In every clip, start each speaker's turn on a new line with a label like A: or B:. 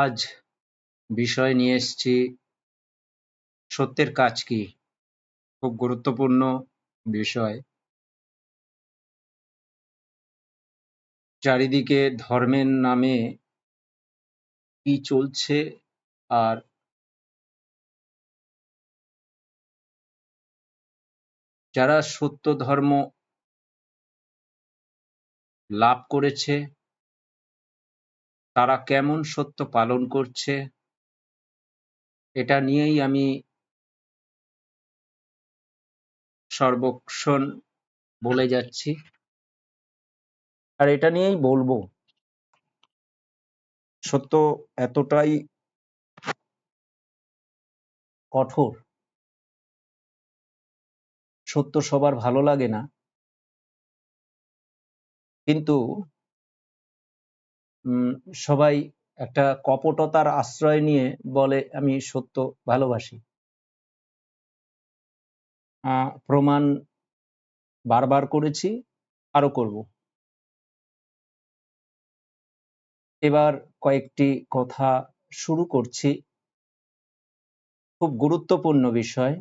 A: আজ বিষয় নিয়ে এসেছি সত্যের কাজ কি। খুব গুরুত্বপূর্ণ বিষয়। চারিদিকে ধর্মের নামে কি চলছে, আর যারা সত্য ধর্ম লাভ করেছে তারা কেমন সত্য পালন করছে, এটা নিয়েই আমি সর্বক্ষণ বলে যাচ্ছি, আর এটা নিয়েই বলবো। সত্য এতটাই কঠোর, সত্য সবার ভালো লাগে না, কিন্তু সবাই একটা কপটতার আশ্রয় নিয়ে বলে আমি সত্য ভালোবাসি। প্রমাণ বারবার করেছি, আরো করব। এবার কয়েকটি কথা শুরু করছি। খুব গুরুত্বপূর্ণ বিষয়,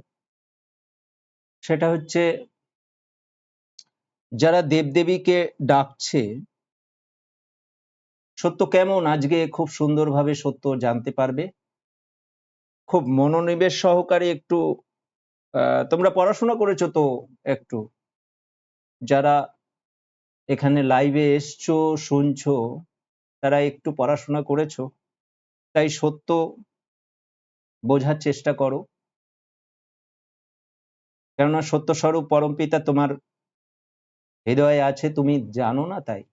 A: সেটা হচ্ছে যারা দেবদেবীকে ডাকছে, সত্য কেমন আজকে খুব সুন্দরভাবে সত্য জানতে পারবে। খুব মনোনিবেশ সহকারে একটু তোমরা পড়াশোনা করেছো তো, একটু যারা এখানে লাইভে এসছো শুনছো তারা একটু পড়াশোনা করেছো, তাই সত্য বোঝার চেষ্টা করো। কেননা সত্য স্বরূপ পরমপিতা তোমার হৃদয়ে আছে, তুমি জানো না তাই।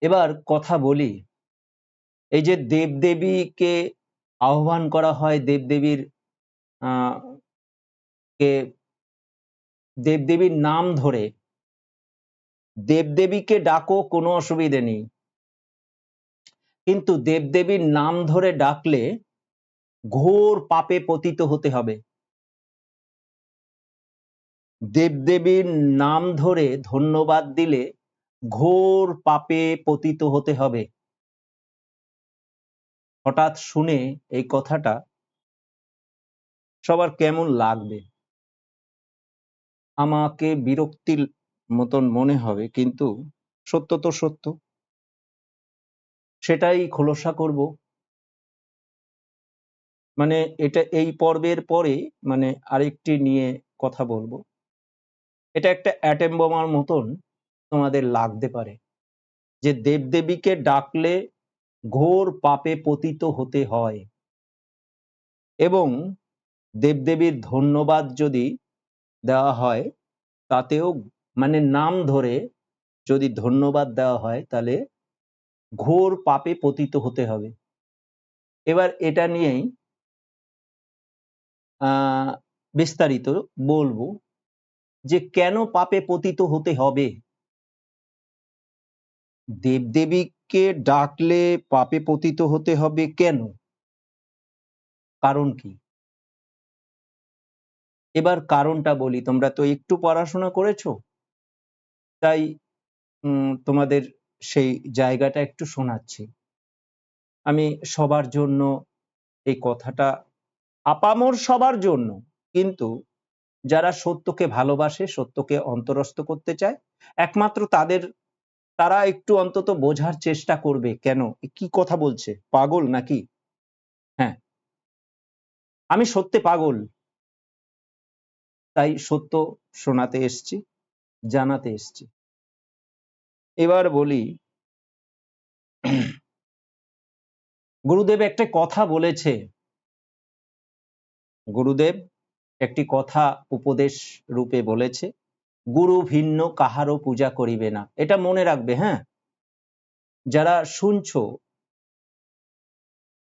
A: এবার কথা বলি, এই যে দেবদেবীকে আহ্বান করা হয়, দেবদেবীর কে দেবদেবীর নাম ধরে দেবদেবীকে ডাকো, কোনো অসুবিধে নেই, কিন্তু দেবদেবীর নাম ধরে ডাকলে ঘোর পাপে পতিত হতে হবে। দেবদেবীর নাম ধরে ধন্যবাদ দিলে ঘোর পাপে পতিত হতে হবে। হঠাৎ শুনে এই কথাটা সবার কেমন লাগবে, আমাকে বিরক্তির মতন মনে হবে, কিন্তু সত্য তো সত্য, সেটাই খোলসা করব। মানে এটা এই পর্বের পরে মানে আরেকটি নিয়ে কথা বলবো। এটা একটা অ্যাটম বোমার মতন তোমাদের লাগতে পারে, যে দেবদেবীকে ডাকলে ঘোর পাপে পতিত হতে হয়, এবং দেবদেবীর ধন্যবাদ যদি দেওয়া হয় তাতেও, মানে নাম ধরে যদি ধন্যবাদ দেওয়া হয় তাহলে ঘোর পাপে পতিত হতে হবে। এবার এটা নিয়েই বিস্তারিত বলবো যে কেন পাপে পতিত হতে হবে। দেবদেবীকে ডাকলে পাপে পতিত হতে হবে কেন, কারণ কি? এবার কারণটা বলি, তোমরা তো একটু পড়াশোনা করেছো, তাই তোমাদের সেই জায়গাটা একটু শোনাচ্ছি। আমি সবার জন্য এই কথাটা, আপামর সবার জন্য, কিন্তু যারা সত্যকে ভালোবাসে, সত্যকে অন্তরস্থ করতে চায়, একমাত্র তাদের, তারা একটু অন্তত বোঝার চেষ্টা করবে। কেন, কি কথা বলছে, পাগল নাকি? হ্যাঁ, আমি সত্যে পাগল, তাই সত্য শোনাতে এসছি, জানাতে এসছি। এবার বলি, গুরুদেব একটা কথা বলেছে, গুরুদেব একটি কথা উপদেশ রূপে বলেছে, গুরু ভিন্ন কাহারও পূজা করিবে না। এটা মনে রাখবে, হ্যাঁ, যারা শুনছো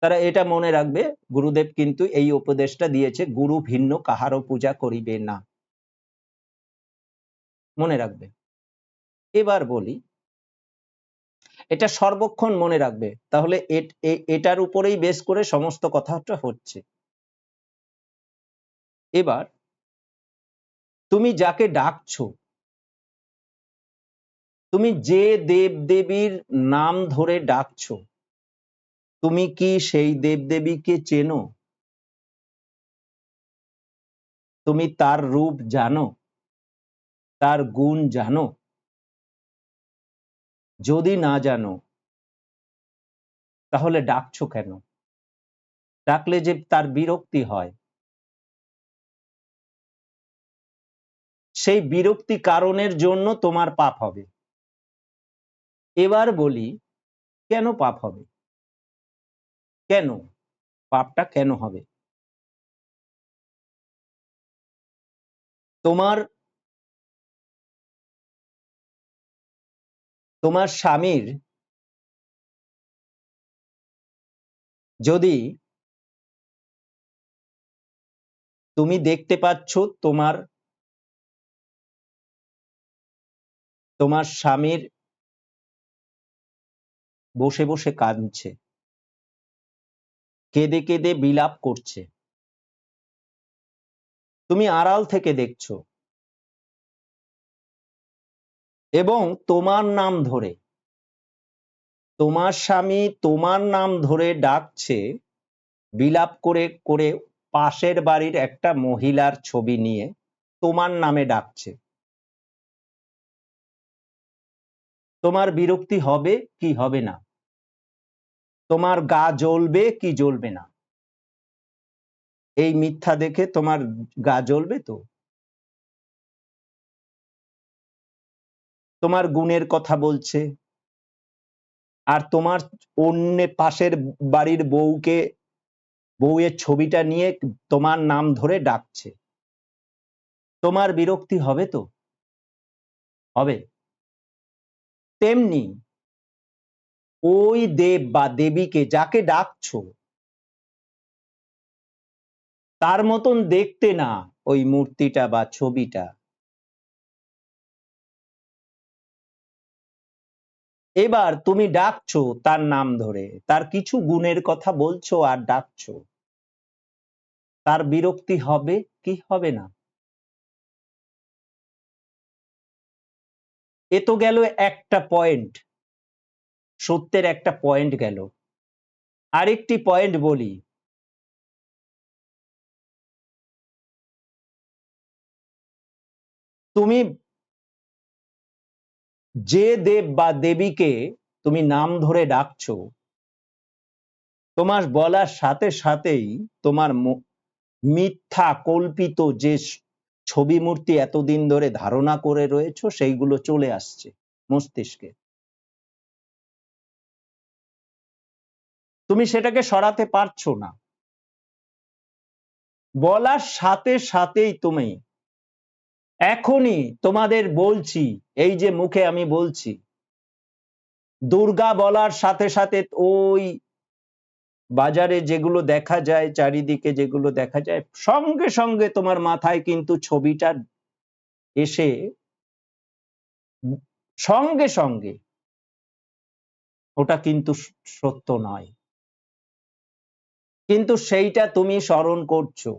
A: তারা এটা মনে রাখবে, গুরুদেব কিন্তু এই উপদেশটা দিয়েছে, গুরু ভিন্ন কাহারও পূজা করিবে না, মনে রাখবে। এবার বলি, এটা সর্বক্ষণ মনে রাখবে, তাহলে এটার উপরেই বেস করে সমস্ত কথাটা হচ্ছে। এবার তুমি যাকে ডাকছো, তুমি যে দেব দেবীর নাম ধরে ডাকছো, তুমি কি সেই দেব দেবীকে চেনো? তুমি তার রূপ জানো, তার গুণ জানো? যদি না জানো তাহলে ডাকছো কেন? ডাকলে যে তার বিরক্তি হয়, সেই বিরক্তি কারণের জন্য তোমার পাপ হবে। এবার বলি, কেন পাপ হবে? কেন পাপটা কেন হবে? তোমার তোমার স্বামীর যদি তুমি দেখতে পাচ্ছ তোমার তোমার স্বামীর বসে বসে কাঁদছে, কেঁদে কেঁদে বিলাপ করছে, তুমি আড়াল থেকে দেখছো এবং তোমার নাম ধরে, তোমার স্বামী তোমার নাম ধরে ডাকছে, বিলাপ করে করে পাশের বাড়ির একটা মহিলার ছবি নিয়ে তোমার নামে ডাকছে, তোমার বিরক্তি হবে কি হবে না? তোমার গা জ্বলবে কি জ্বলবে না? এই মিথ্যা দেখে তোমার গা জ্বলবে তো? তোমার গুণের কথা বলছে, আর তোমার অন্য পাশের বাড়ির বউয়ের ছবিটা নিয়ে তোমার নাম ধরে ডাকছে, তোমার বিরক্তি হবে তো? হবে। তেমনি ওই দেব বা দেবীকে যাকে ডাকছো, তার মতন দেখতে না ওই মূর্তিটা বা ছবিটা। এবার তুমি ডাকছো তার নাম ধরে, তার কিছু গুণের কথা বলছো আর ডাকছো, তার বিরক্তি হবে কি হবে না? এ তো গেল একটা পয়েন্ট, সত্যের একটা পয়েন্ট গেল। আরেকটি পয়েন্ট বলি, তুমি যে দেব বা দেবীকে তুমি নাম ধরে ডাকছো, তোমার বলার সাথে সাথেই তোমার মিথ্যা কল্পিত যে ছবি মূর্তি এতদিন ধরে ধারণা করে রয়েছো সেইগুলো চলে আসছে মস্তিষ্কে। তুমি সেটাকে সরাতে পারছো না। বলার সাথে সাথেই তুমি, এখনই তোমাদের বলছি, এই যে মুখে আমি বলছি, দুর্গা বলার সাথে সাথে ওই বাজারে যেগুলো দেখা যায়, চারিদিকে যেগুলো দেখা যায়, সঙ্গে সঙ্গে তোমার মাথায় কিন্তু ছবিটা এসে সঙ্গে সঙ্গে, ওটা কিন্তু সত্য নয়, কিন্তু সেইটা তুমি স্মরণ করছো,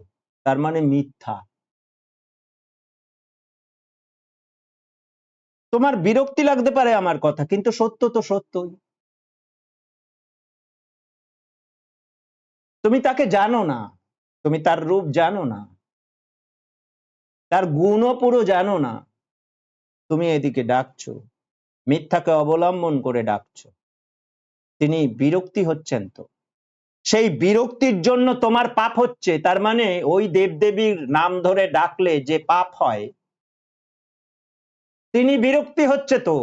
A: তার মানে মিথ্যা। তোমার বিরক্তি লাগতে পারে আমার কথা, কিন্তু সত্য তো সত্যই। তুমি তাকে জানো না, তুমি তার রূপ জানো না, তার গুণও পুরো জানো না, তুমি এদিকে ডাকছো, মিথ্যাকে অবলম্বন করে ডাকছো। তিনি বিরক্তি হচ্ছেন তো, সেই বিরক্তির জন্য তোমার পাপ হচ্ছে। তার মানে ওই দেবদেবীর নাম ধরে ডাকলে যে পাপ হয়, তিনি বিরক্তি হচ্ছে তো।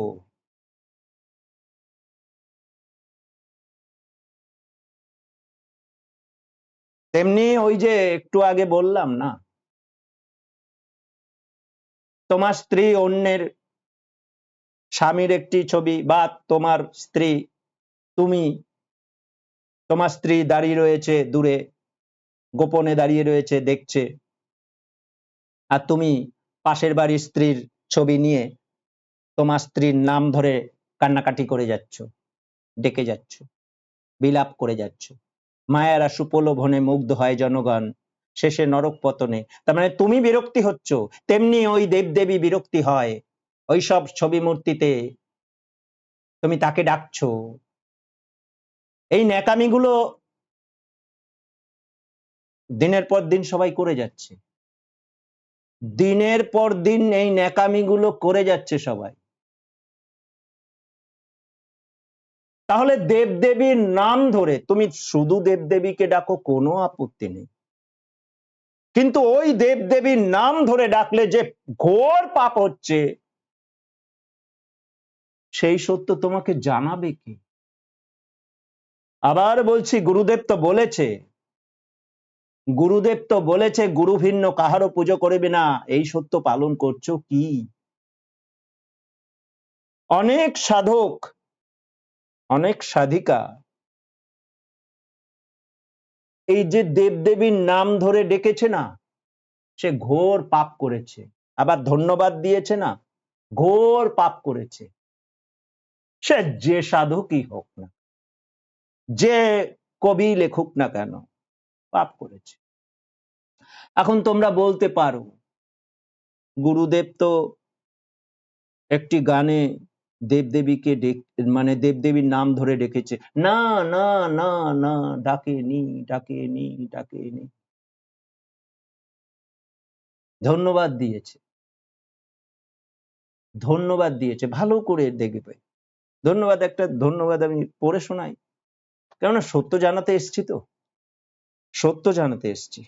A: তেমনি ওই যে একটু আগে বললাম না, তোমার স্ত্রী অন্যের স্বামীর একটি ছবি, বা তোমার স্ত্রী, তুমি, তোমার স্ত্রী দাঁড়িয়ে রয়েছে দূরে, গোপনে দাঁড়িয়ে রয়েছে দেখছে, আর তুমি পাশের বাড়ির স্ত্রীর ছবি নিয়ে তোমার স্ত্রীর নাম ধরে কান্নাকাটি করে যাচ্ছ, ডেকে যাচ্ছ, বিলাপ করে যাচ্ছ। মায়ারা সুপ্রলোভনে মুগ্ধ হয় জনগণ, শেষে নরক পতনে। তার মানে তুমি বিরক্তি হচ্ছ, তেমনি ওই দেবদেবী বিরক্তি হয় ওই সব ছবি মূর্তিতে তুমি তাকে ডাকছো। এই ন্যাকামিগুলো দিনের পর দিন সবাই করে যাচ্ছে, দিনের পর দিন এই ন্যাকামিগুলো করে যাচ্ছে সবাই। তাহলে দেবদেবীর নাম ধরে তুমি শুধু দেবদেবীকে ডাকো, কোনো আপত্তি নেই, কিন্তু ওই দেবদেবীর নাম ধরে ডাকলে যে ঘোর পাপ হচ্ছে সেই সত্য তোমাকে জানাবে কি? আবার বলছি, গুরুদেব তো বলেছে, গুরুদেব তো বলেছে গুরু ভিন্ন কাহারও পুজো করবে না, এই সত্য পালন করছো কি? অনেক সাধক, অনেক সাধিকা এই যে দেবদেবীর নাম ধরে ডেকেছে না, সে ঘোর পাপ করেছে। আবার ধন্যবাদ দিয়েছে না, ঘোর পাপ করেছে। সে যে সাধকই হোক না, যে কবি লেখুক না কেন, পাপ করেছে। এখন তোমরা বলতে পারো গুরুদেব তো একটি গানে দেবদেবীকে মানে দেবদেবীর নাম ধরে ডেকেছে। না না না না, ডাকেনি, ডাকেনি, ডাকেনি। ধন্যবাদ দিয়েছে, ধন্যবাদ দিয়েছে, ভালো করে দেখবে। ধন্যবাদ, একটা ধন্যবাদ আমি পড়ে শোনাই, কেননা সত্য জানাতে এসছি তো, সত্য জানাতে এসছি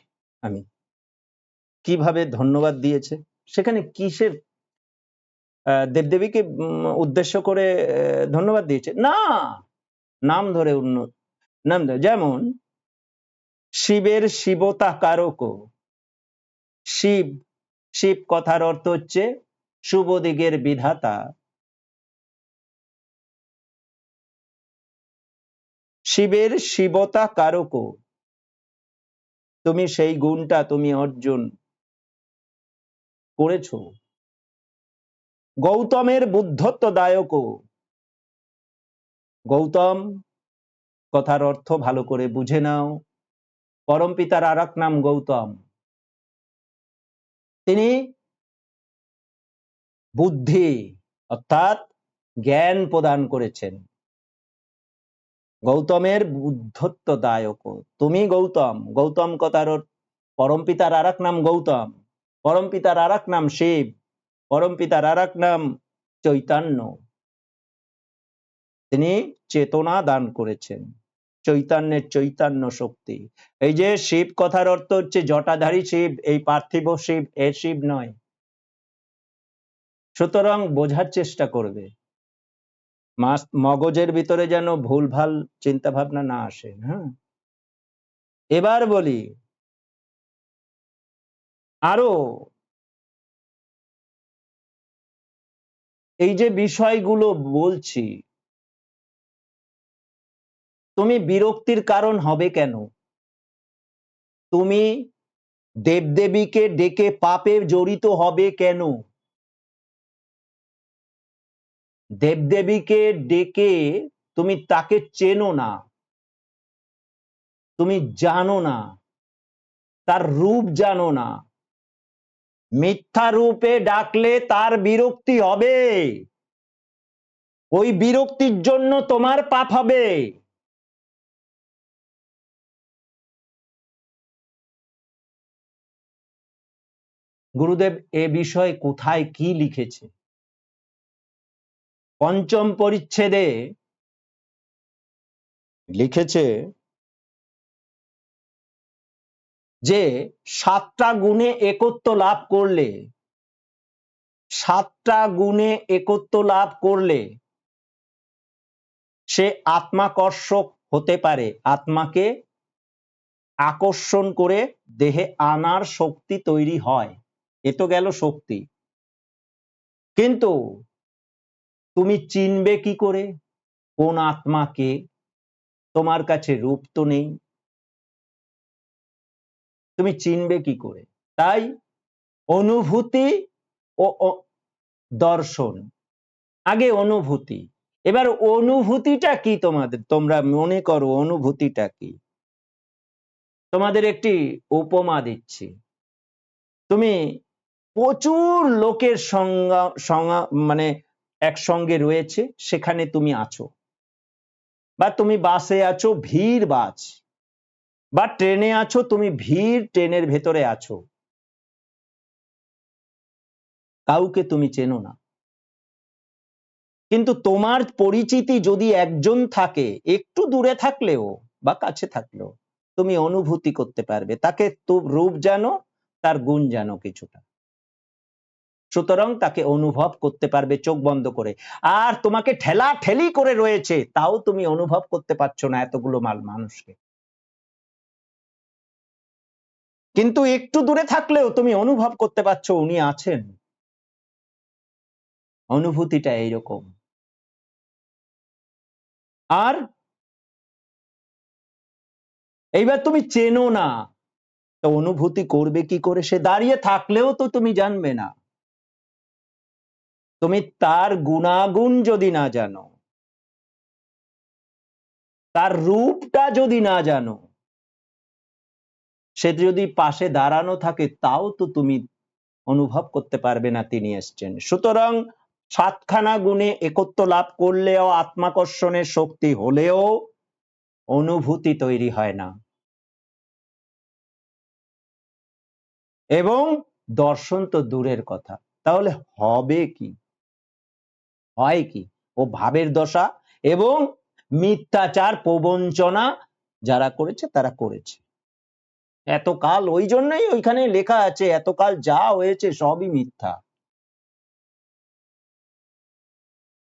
A: আমি। কিভাবে ধন্যবাদ দিয়েছে, সেখানে কিসের দেবদেবীকে উদ্দেশ্য করে ধন্যবাদ দিয়েছে না, নাম ধরে নাম ধরে। যেমন শিবের শিবতা কারক, শিব, শিব কথার অর্থ হচ্ছে শুভ দিগের বিধাতা। শিবের শিবতা কারক, তুমি সেই গুণটা তুমি অর্জন করেছো। গৌতমের বুদ্ধত্ব দায়ক, গৌতম কথার অর্থ ভালো করে বুঝে নাও, পরম পিতার আর এক নাম গৌতম। তিনি বুদ্ধি অর্থাৎ জ্ঞান প্রদান করেছেন। গৌতমের বুদ্ধত্ব দায়ক, তুমি গৌতম, গৌতম কথার পরম পিতার আর এক নাম গৌতম, পরম পিতার আর এক নাম শিব, পরম পিতার আর এক নাম চৈতন্য। তিনি চেতনা দান করেছেন, চৈতন্যের চৈতন্য শক্তি। এই যে শিব কথার অর্থ হচ্ছে জটাধারী শিব, এই পার্থিব শিব, এ শিব নয়। সুতরাং বোঝার চেষ্টা করবে, মগজের ভিতরে যেন ভুলভাল চিন্তা ভাবনা না আসে। হ্যাঁ, এবার বলি আরো, এই যে বিষয়গুলো বলছি, তুমি বিরক্তির কারণ হবে কেন? তুমি দেবদেবীকে ডেকে পাপে জড়িত হবে কেন? দেবদেবীকে ডেকে তুমি তাকে চেনো না, তুমি জানো না, তার রূপ জানো না, মিথ্যা রূপে ডাকলে তার বিরক্তি হবে, ওই বিরক্তির জন্য তোমার পাপ হবে। গুরুদেব এ বিষয়ে কোথায় কি লিখেছে? পঞ্চম পরিচ্ছেদে লিখেছে যে 7টা গুণে একত্ব লাভ করলে, 7টা গুণে একত্ব লাভ করলে সে আত্মাকর্ষক হতে পারে, আত্মাকে আকর্ষণ করে দেহে আনার শক্তি তৈরি হয়। এ তো গেল শক্তি, কিন্তু তুমি চিনবে কি করে কোন আত্মাকে? তোমার কাছে রূপ তো নেই, তুমি চিনবে কি করে? তাই অনুভূতি ও দর্শন, আগে অনুভূতি। এবার অনুভূতিটা কি তোমাদের, তোমরা মনে করো অনুভূতিটা কি? তোমাদের একটি উপমা দিচ্ছি। তুমি প্রচুর লোকের মানে একসঙ্গে রয়েছে সেখানে তুমি আছো, বা তুমি বাসে আছো ভিড় বাস, বা ট্রেনে আছো তুমি ভিড় ট্রেনের ভেতরে আছো, কাউকে তুমি চেনো না, কিন্তু তোমার পরিচিতি যদি একজন থাকে একটু দূরে থাকলেও বা কাছে থাকলেও তুমি অনুভূতি করতে পারবে, তাকে তো রূপ জানো, তার গুণ জানো কিছুটা, সুতরাং তাকে অনুভব করতে পারবে চোখ বন্ধ করে। আর তোমাকে ঠেলা ঠেলি করে রয়েছে তাও তুমি অনুভব করতে পারছো না এতগুলো মানুষকে, কিন্তু একটু দূরে থাকলেও তুমি অনুভব করতে পারছো উনি আছেন। অনুভূতিটা এইরকম। আর এইবার তুমি চেনো না, তো অনুভূতি করবে কি করে? সে দাঁড়িয়ে থাকলেও তো তুমি জানবে না। তুমি তার গুণাগুণ যদি না জানো, তার রূপটা যদি না জানো, সে যদি পাশে দাঁড়ানো থাকে তাও তো তুমি অনুভব করতে পারবে না তিনি এসছেন। সুতরাং সাতখানা গুণে একত্ব লাভ করলেও, আত্মাকর্ষণের শক্তি হলেও অনুভূতি তৈরি হয় না, এবং দর্শন তো দূরের কথা। তাহলে হবে কি, হয় কি? ও ভাবের দশা এবং মিথ্যাচার প্রবঞ্চনা যারা করেছে তারা করেছে এতকাল। ওই জন্যই ওইখানে লেখা আছে এতকাল যা হয়েছে সবই মিথ্যা।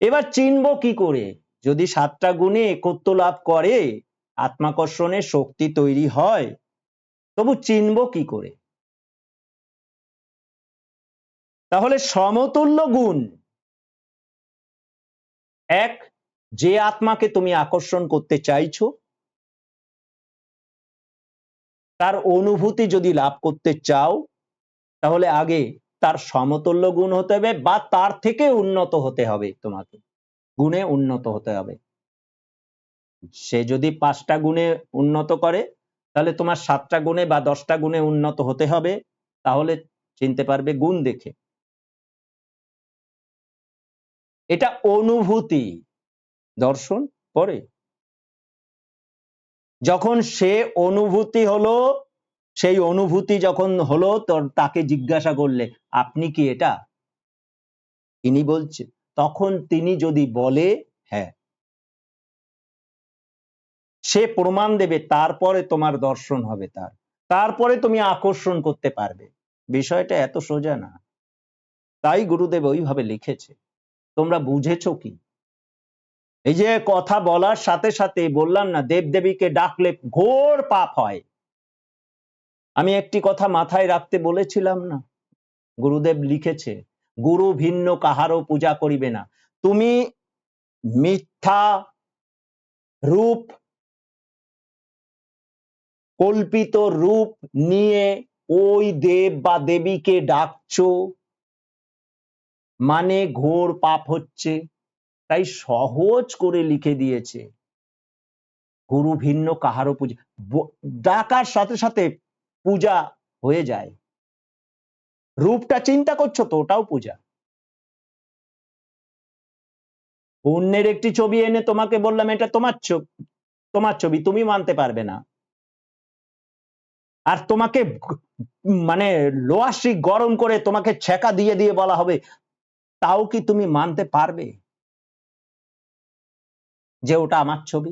A: এবার চিনবো কি করে? যদি সাতটা গুণে একত্ব লাভ করে, আত্মাকর্ষণের শক্তি তৈরি হয়, তবু চিনবো কি করে? তাহলে সমতুল্য গুণ, এক, যে আত্মাকে তুমি আকর্ষণ করতে চাইছো তার অনুভূতি যদি লাভ করতে চাও, তাহলে আগে তার সমতুল্য গুণ হতে হবে বা তার থেকে উন্নত হতে হবে, তোমাকে গুণে উন্নত হতে হবে। সে যদি 5টা গুণে উন্নত করে তাহলে তোমার 7টা গুণে বা 10টা গুণে উন্নত হতে হবে, তাহলে চিনতে পারবে গুণ দেখে। এটা অনুভূতি, দর্শন পরে। যখন সে অনুভূতি হলো, সেই অনুভূতি যখন হলো তাকে জিজ্ঞাসা করলে আপনি কি এটা, তিনি বলছে, তখন তিনি যদি বলে হ্যাঁ, সে প্রমাণ দেবে, তারপরে তোমার দর্শন হবে, তারপরে তুমি আকর্ষণ করতে পারবে। বিষয়টা এত সোজা না, তাই গুরুদেব ওইভাবে লিখেছে। তোমরা বুঝেছো কি? এই যে কথা বলার সাথে সাথে বললাম না দেবদেবীকে ডাকলে ঘোর পাপ হয়, আমি একটি কথা মাথায় রাখতে বলেছিলাম না? গুরুদেব লিখেছে গুরু ভিন্ন কাহারও পূজা করিবে না। তুমি মিথ্যা রূপ, কল্পিত রূপ নিয়ে ওই দেব বা দেবীকে ডাকছো, মানে ঘোর পাপ হচ্ছে। তাই সহজ করে লিখে দিয়েছে গুরু ভিন্ন কাহারও পূজা, ডাকার সাথে সাথে পূজা হয়ে যায়। রূপটা চিন্তা করছো তো ওটাও পূজা। অন্যের একটি ছবি এনে তোমাকে বললাম এটা তোমার তোমার ছবি, তুমি মানতে পারবে না, আর তোমাকে মানে লোহাশিক গরম করে তোমাকে ছেঁকা দিয়ে দিয়ে বলা হবে, তাও কি তুমি মানতে পারবে যে ওটা আমার ছবি?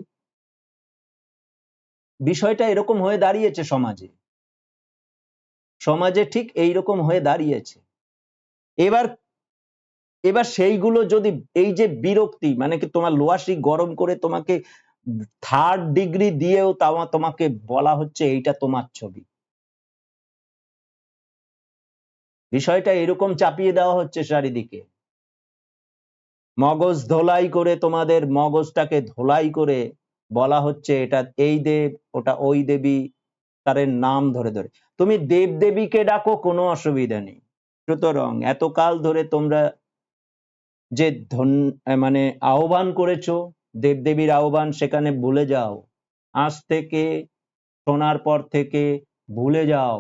A: বিষয়টা এরকম হয়ে দাঁড়িয়েছে সমাজে, সমাজে ঠিক এইরকম হয়ে দাঁড়িয়েছে। এবার এবার সেইগুলো যদি, এই যে বিরক্তি, মানে কি তোমার লোহাশিক গরম করে তোমাকে 3rd ডিগ্রি দিয়েও তোমাকে বলা হচ্ছে এইটা তোমার ছবি, বিষয়টা এরকম চাপিয়ে দেওয়া হচ্ছে চারিদিকে। মগজ ধোলাই করে, তোমাদের মগজটাকে ধোলাই করে বলা হচ্ছে এটা এই দেব, ওটা ওই দেবী, তার নাম ধরে ধরে। তুমি দেব দেবীকে ডাকো, কোনো অসুবিধা নেই। সুতরাং এতকাল ধরে তোমরা যে মানে আহ্বান করেছো, দেবদেবীর আহ্বান, সেখানে ভুলে যাও। আজ থেকে, শোনার পর থেকে ভুলে যাও,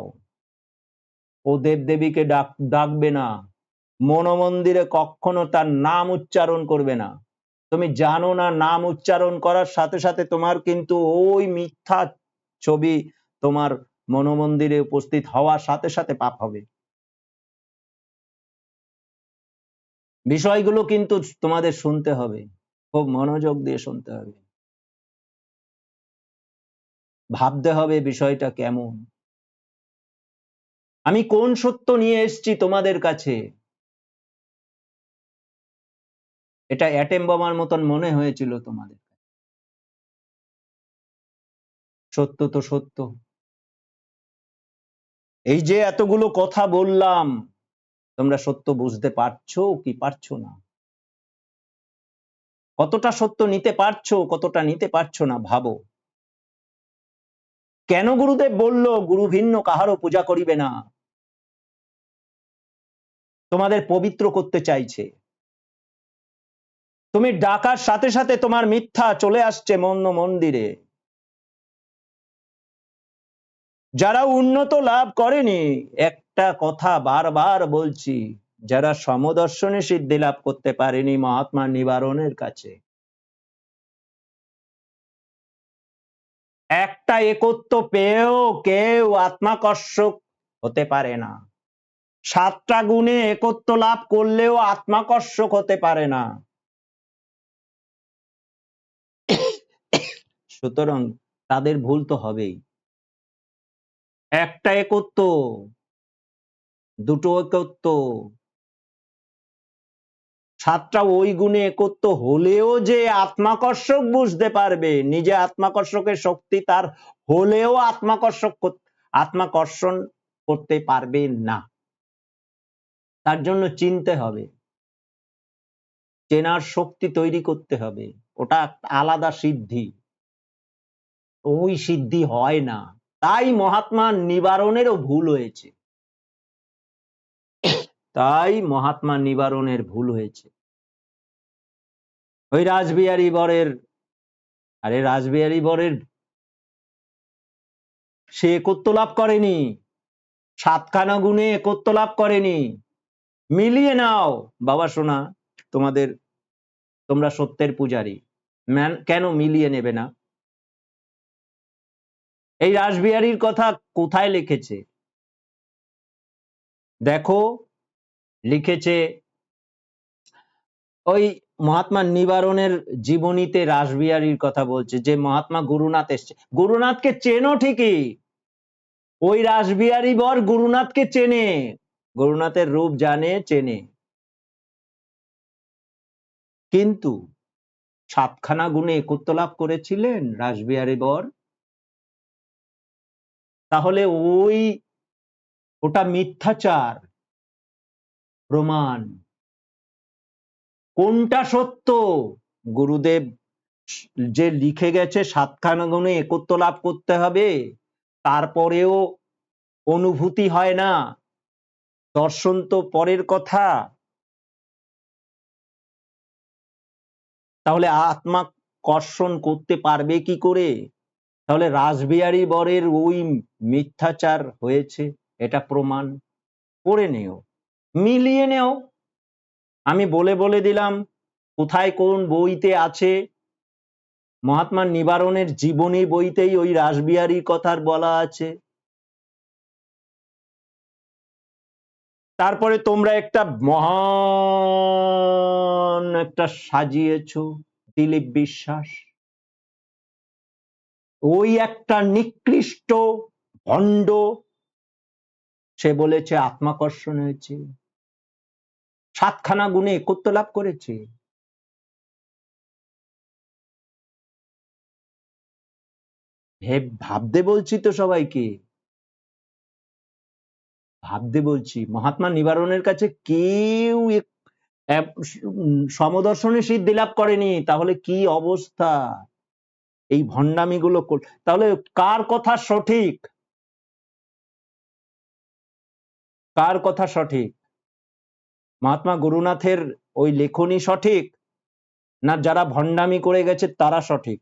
A: ও দেবদেবীকে ডাকবে না। মনোমন্দিরে কখনো তার নাম উচ্চারণ করবে না। তুমি জানো না, নাম উচ্চারণ করার সাথে সাথে তোমার কিন্তু ওই মিথ্যা ছবি তোমার মনোমন্দিরে উপস্থিত হওয়ার সাথে সাথে পাপ হবে। বিষয়গুলো কিন্তু তোমাদের শুনতে হবে, খুব মনোযোগ দিয়ে শুনতে হবে, ভাবতে হবে বিষয়টা কেমন। আমি কোন সত্য নিয়ে এসেছি তোমাদের কাছে, এটা অ্যাটেম বোমার মতন মনে হয়েছিল তোমাদের? সত্য তো সত্য। এই যে এতগুলো কথা বললাম, তোমরা সত্য বুঝতে পারছো কি পারছো না? কতটা সত্য নিতে পারছো, কতটা নিতে পারছো না ভাবো। কেন গুরুদেব বলল গুরু ভিন্ন কাহারও পূজা করিবে না? তোমাদের পবিত্র করতে চাইছে। তুমি ডাকার সাথে সাথে তোমার মিথ্যা চলে আসছে মন্দিরে। যারা উন্নত লাভ করেনি, একটা কথা বারবার বলছি, যারা সমদর্শনে সিদ্ধি লাভ করতে পারেনি মহাত্মা নিবারণের কাছে, একটা একত্ব পেয়েও কেউ আত্মাকর্ষক হতে পারে না। 7টা গুণে একত্ব লাভ করলেও আত্মাকর্ষক হতে পারে না। সুতরাং তাদের ভুল তো হবেই। একটা একত্ব, দুটো একত্ব, 7টা ওই গুণে একত্ব হলেও যে আত্মাকর্ষক বুঝতে পারবে, নিজে আত্মাকর্ষকের শক্তি তার হলেও আত্মাকর্ষণ করতে পারবে না। তার জন্য চিনতে হবে, চেনার শক্তি তৈরি করতে হবে। ওটা আলাদা সিদ্ধি, ওই সিদ্ধি হয় না। তাই মহাত্মা নিবারণেরও ভুল হয়েছে, তাই মহাত্মা নিবারণের ভুল হয়েছে। ওই রাসবিহারী বরের, আরে রাসবিহারী বরের সে একত্ব লাভ করেনি, 7খানা গুণে একত্ব লাভ করেনি। মিলিয়ে নাও বাবা সোনা, তোমরা সত্যের পূজারী, কেন মিলিয়ে নেবে না? এই রাসবিহারীর কথা কোথায় লিখেছে দেখো, লিখেছে ওই মহাত্মা নিবারণের জীবনীতে রাসবিহারীর কথা বলছে, যে মহাত্মা গুরুনাথ এসছে। গুরুনাথকে চেনো ঠিকই, ওই রাসবিহারী বর গুরুনাথকে চেনে, গুরুনাথের রূপ জানে, চেনে, কিন্তু 7খানা গুণে একত্ব লাভ করেছিলেন রাসবিহারী বর? তাহলে ওটা মিথ্যাচার প্রমাণ। কোনটা সত্য? গুরুদেব যে লিখে গেছে 7খানা গুণে একত্ব লাভ করতে হবে, তারপরেও অনুভূতি হয় না, দর্শন তো পরের কথা। তাহলে আত্মা কর্ষণ করতে পারবে কি করে? তাহলে রাসবিহারী বরের ওই মিথ্যাচার হয়েছে, এটা প্রমাণ করে নেও, মিলিয়ে নেও। আমি বলে বলে দিলাম কোথায় কোন বইতে আছে। মহাত্মা নিবারণের জীবনী বইতেই ওই রাসবিহারীর কথা বলা আছে। তারপরে তোমরা একটা মহান একটা সাজিয়েছো, দিলীপ বিশ্বাস, ওই একটা নিকৃষ্ট ভণ্ড, সে বলেছে আত্মাকর্ষণ হয়েছে, 7খানা গুণে একত্ব লাভ করেছে। ভাবতে বলছি তো সবাইকে, ভাবতে বলছি। মহাত্মা নিবারণের কাছে কেউ সমদর্শনে সিদ্ধি লাভ করেনি, তাহলে কি অবস্থা এই ভণ্ডামি গুলো। তাহলে কার কথা সঠিক, কার কথা সঠিক? মহাত্মা গুরুনাথের ওই লেখনী সঠিক, না যারা ভণ্ডামি করে গেছে তারা সঠিক?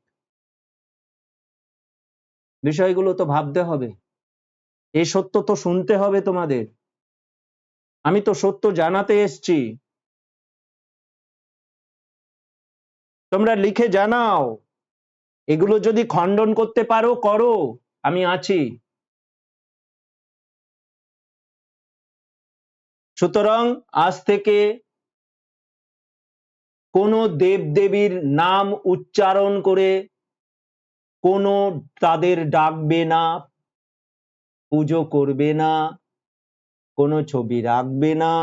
A: বিষয়গুলো তো ভাবতে হবে, এই সত্য তো শুনতে হবে তোমাদের। আমি তো সত্য জানাতে এসছি, তোমরা লিখে জানাও। এগুলো যদি খণ্ডন করতে পারো করো, আমি আছি। সুতরাং আজ থেকে কোনো দেবদেবীর নাম উচ্চারণ করে কোনো তাদের ডাকবে না, পুজো করবে না, কোনো ছবি রাখবে না।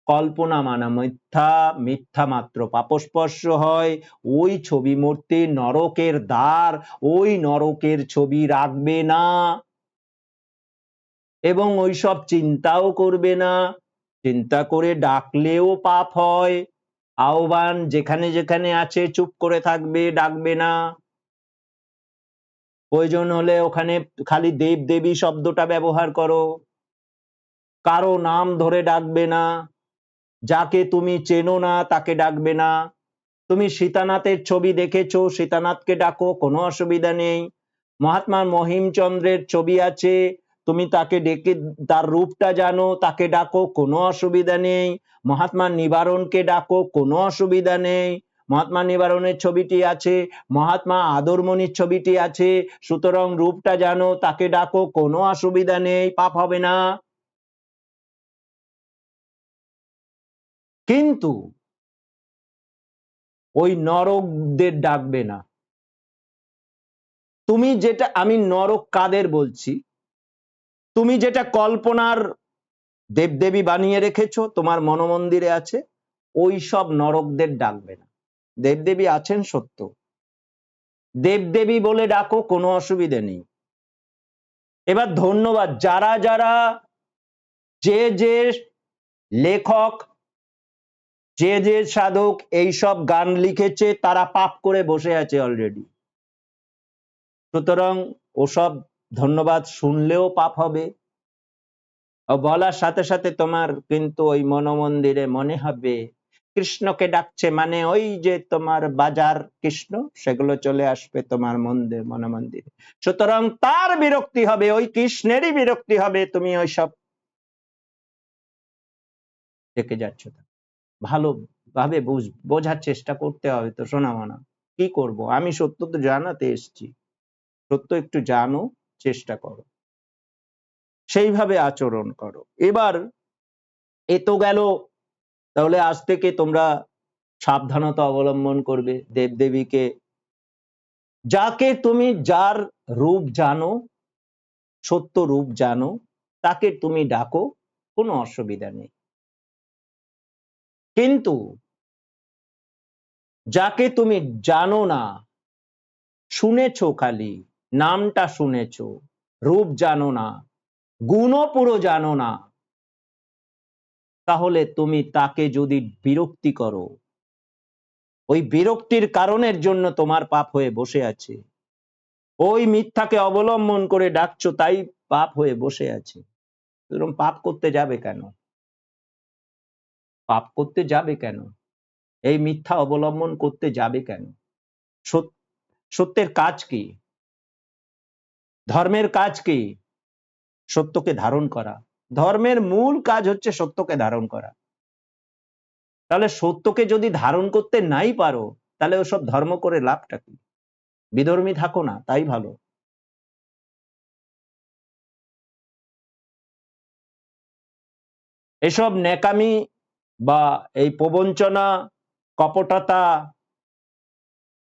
A: কল্পনা মানা মিথ্যা, মিথ্যা মাত্র পাপস্পর্শ হয়। ওই ছবি মূর্তি নরকের দ্বার, ওই নরকের ছবি রাখবে না এবং ওইসব চিন্তাও করবে না। চিন্তা করে ডাকলেও পাপ হয়। আহ্বান যেখানে যেখানে আছে চুপ করে থাকবে, ডাকবে না। প্রয়োজন হলে ওখানে খালি দেব দেবী শব্দটা ব্যবহার করো, কারো নাম ধরে ডাকবে না। যাকে তুমি চেনো না তাকে ডাকবে না। তুমি সীতানাথের ছবি দেখেছো, সীতানাথকে ডাকো, কোনো অসুবিধা নেই। মহাত্মা মহিমচন্দ্রের ছবি আছে, তুমি তাকে ডেকে, তার রূপটা জানো, তাকে ডাকো, কোনো অসুবিধা নেই। মহাত্মা নিবারণকে ডাকো, কোনো অসুবিধা নেই। মহাত্মা নিবারণের ছবিটি আছে, মহাত্মা আদরমণির ছবিটি আছে, সুতরাং রূপটা জানো, তাকে ডাকো, কোনো অসুবিধা নেই, পাপ হবে না। কিন্তু ওই নরকদের ডাকবে না। তুমি যেটা, আমি নরক কাদের বলছি, তুমি যেটা কল্পনার দেবদেবী বানিয়ে রেখেছো, তোমার মনোমন্দিরে আছে, ওই সব নরকদের ডাকবে না। দেবদেবী আছেন সত্য, দেবদেবী বলে ডাকো, কোনো অসুবিধে নেই। এবার ধন্যবাদ যারা যারা, যে যে লেখক, যে যে সাধক এইসব গান লিখেছে, তারা পাপ করে বসে আছে অলরেডি। সুতরাং ওসব ধন্যবাদ শুনলেও পাপ হবে। বলার সাথে সাথে তোমার কিন্তু ওই মনোমন্দিরে মনে হবে কৃষ্ণকে ডাকছে, মানে ওই যে তোমার বাজার কৃষ্ণ, সেগুলো চলে আসবে তোমার মনোমন্দিরে। সুতরাং তার বিরক্তি হবে, ওই কৃষ্ণেরই বিরক্তি হবে, তুমি ওই সব ডেকে যাচ্ছ। ভালোভাবে বোঝার চেষ্টা করতে হবে তো সোনা মানা। কি করব, আমি সত্য তো জানাতে এসছি, সত্য একটু জানো, চেষ্টা করো, সেইভাবে আচরণ করো। এবার এ তো গেল, তাহলে আজ থেকে তোমরা সাবধানতা অবলম্বন করবে। দেবদেবীকে, যাকে তুমি যার রূপ জানো, সত্য রূপ জানো, তাকে তুমি ডাকো, কোনো অসুবিধা নেই। কিন্তু যাকে তুমি জানো না, শুনেছো, খালি নামটা শুনেছো, রূপ জানো না, গুণও পুরো জানো না, তাহলে তুমি তাকে যদি বিরক্তি করো, ওই বিরক্তির কারণের জন্য তোমার পাপ হয়ে বসে আছে। ওই মিথ্যাকে অবলম্বন করে ডাকছো, তাই পাপ হয়ে বসে আছে। এরকম পাপ করতে যাবে কেন? পাপ করতে যাবে কেন? এই মিথ্যা অবলম্বন করতে যাবে কেন? সত্যের কাজ কি? ধর্মের কাজ কি? সত্যকে ধারণ করা। ধর্মের মূল কাজ হচ্ছে সত্যকে ধারণ করা। তাহলে সত্যকে যদি ধারণ করতে নাই পারো, তাহলে ওসব ধর্ম করে লাভটা কি? বিধর্মী থাকো না, তাই ভালো। এসব ন্যাকামি বা এই প্রবঞ্চনা, কপটতা,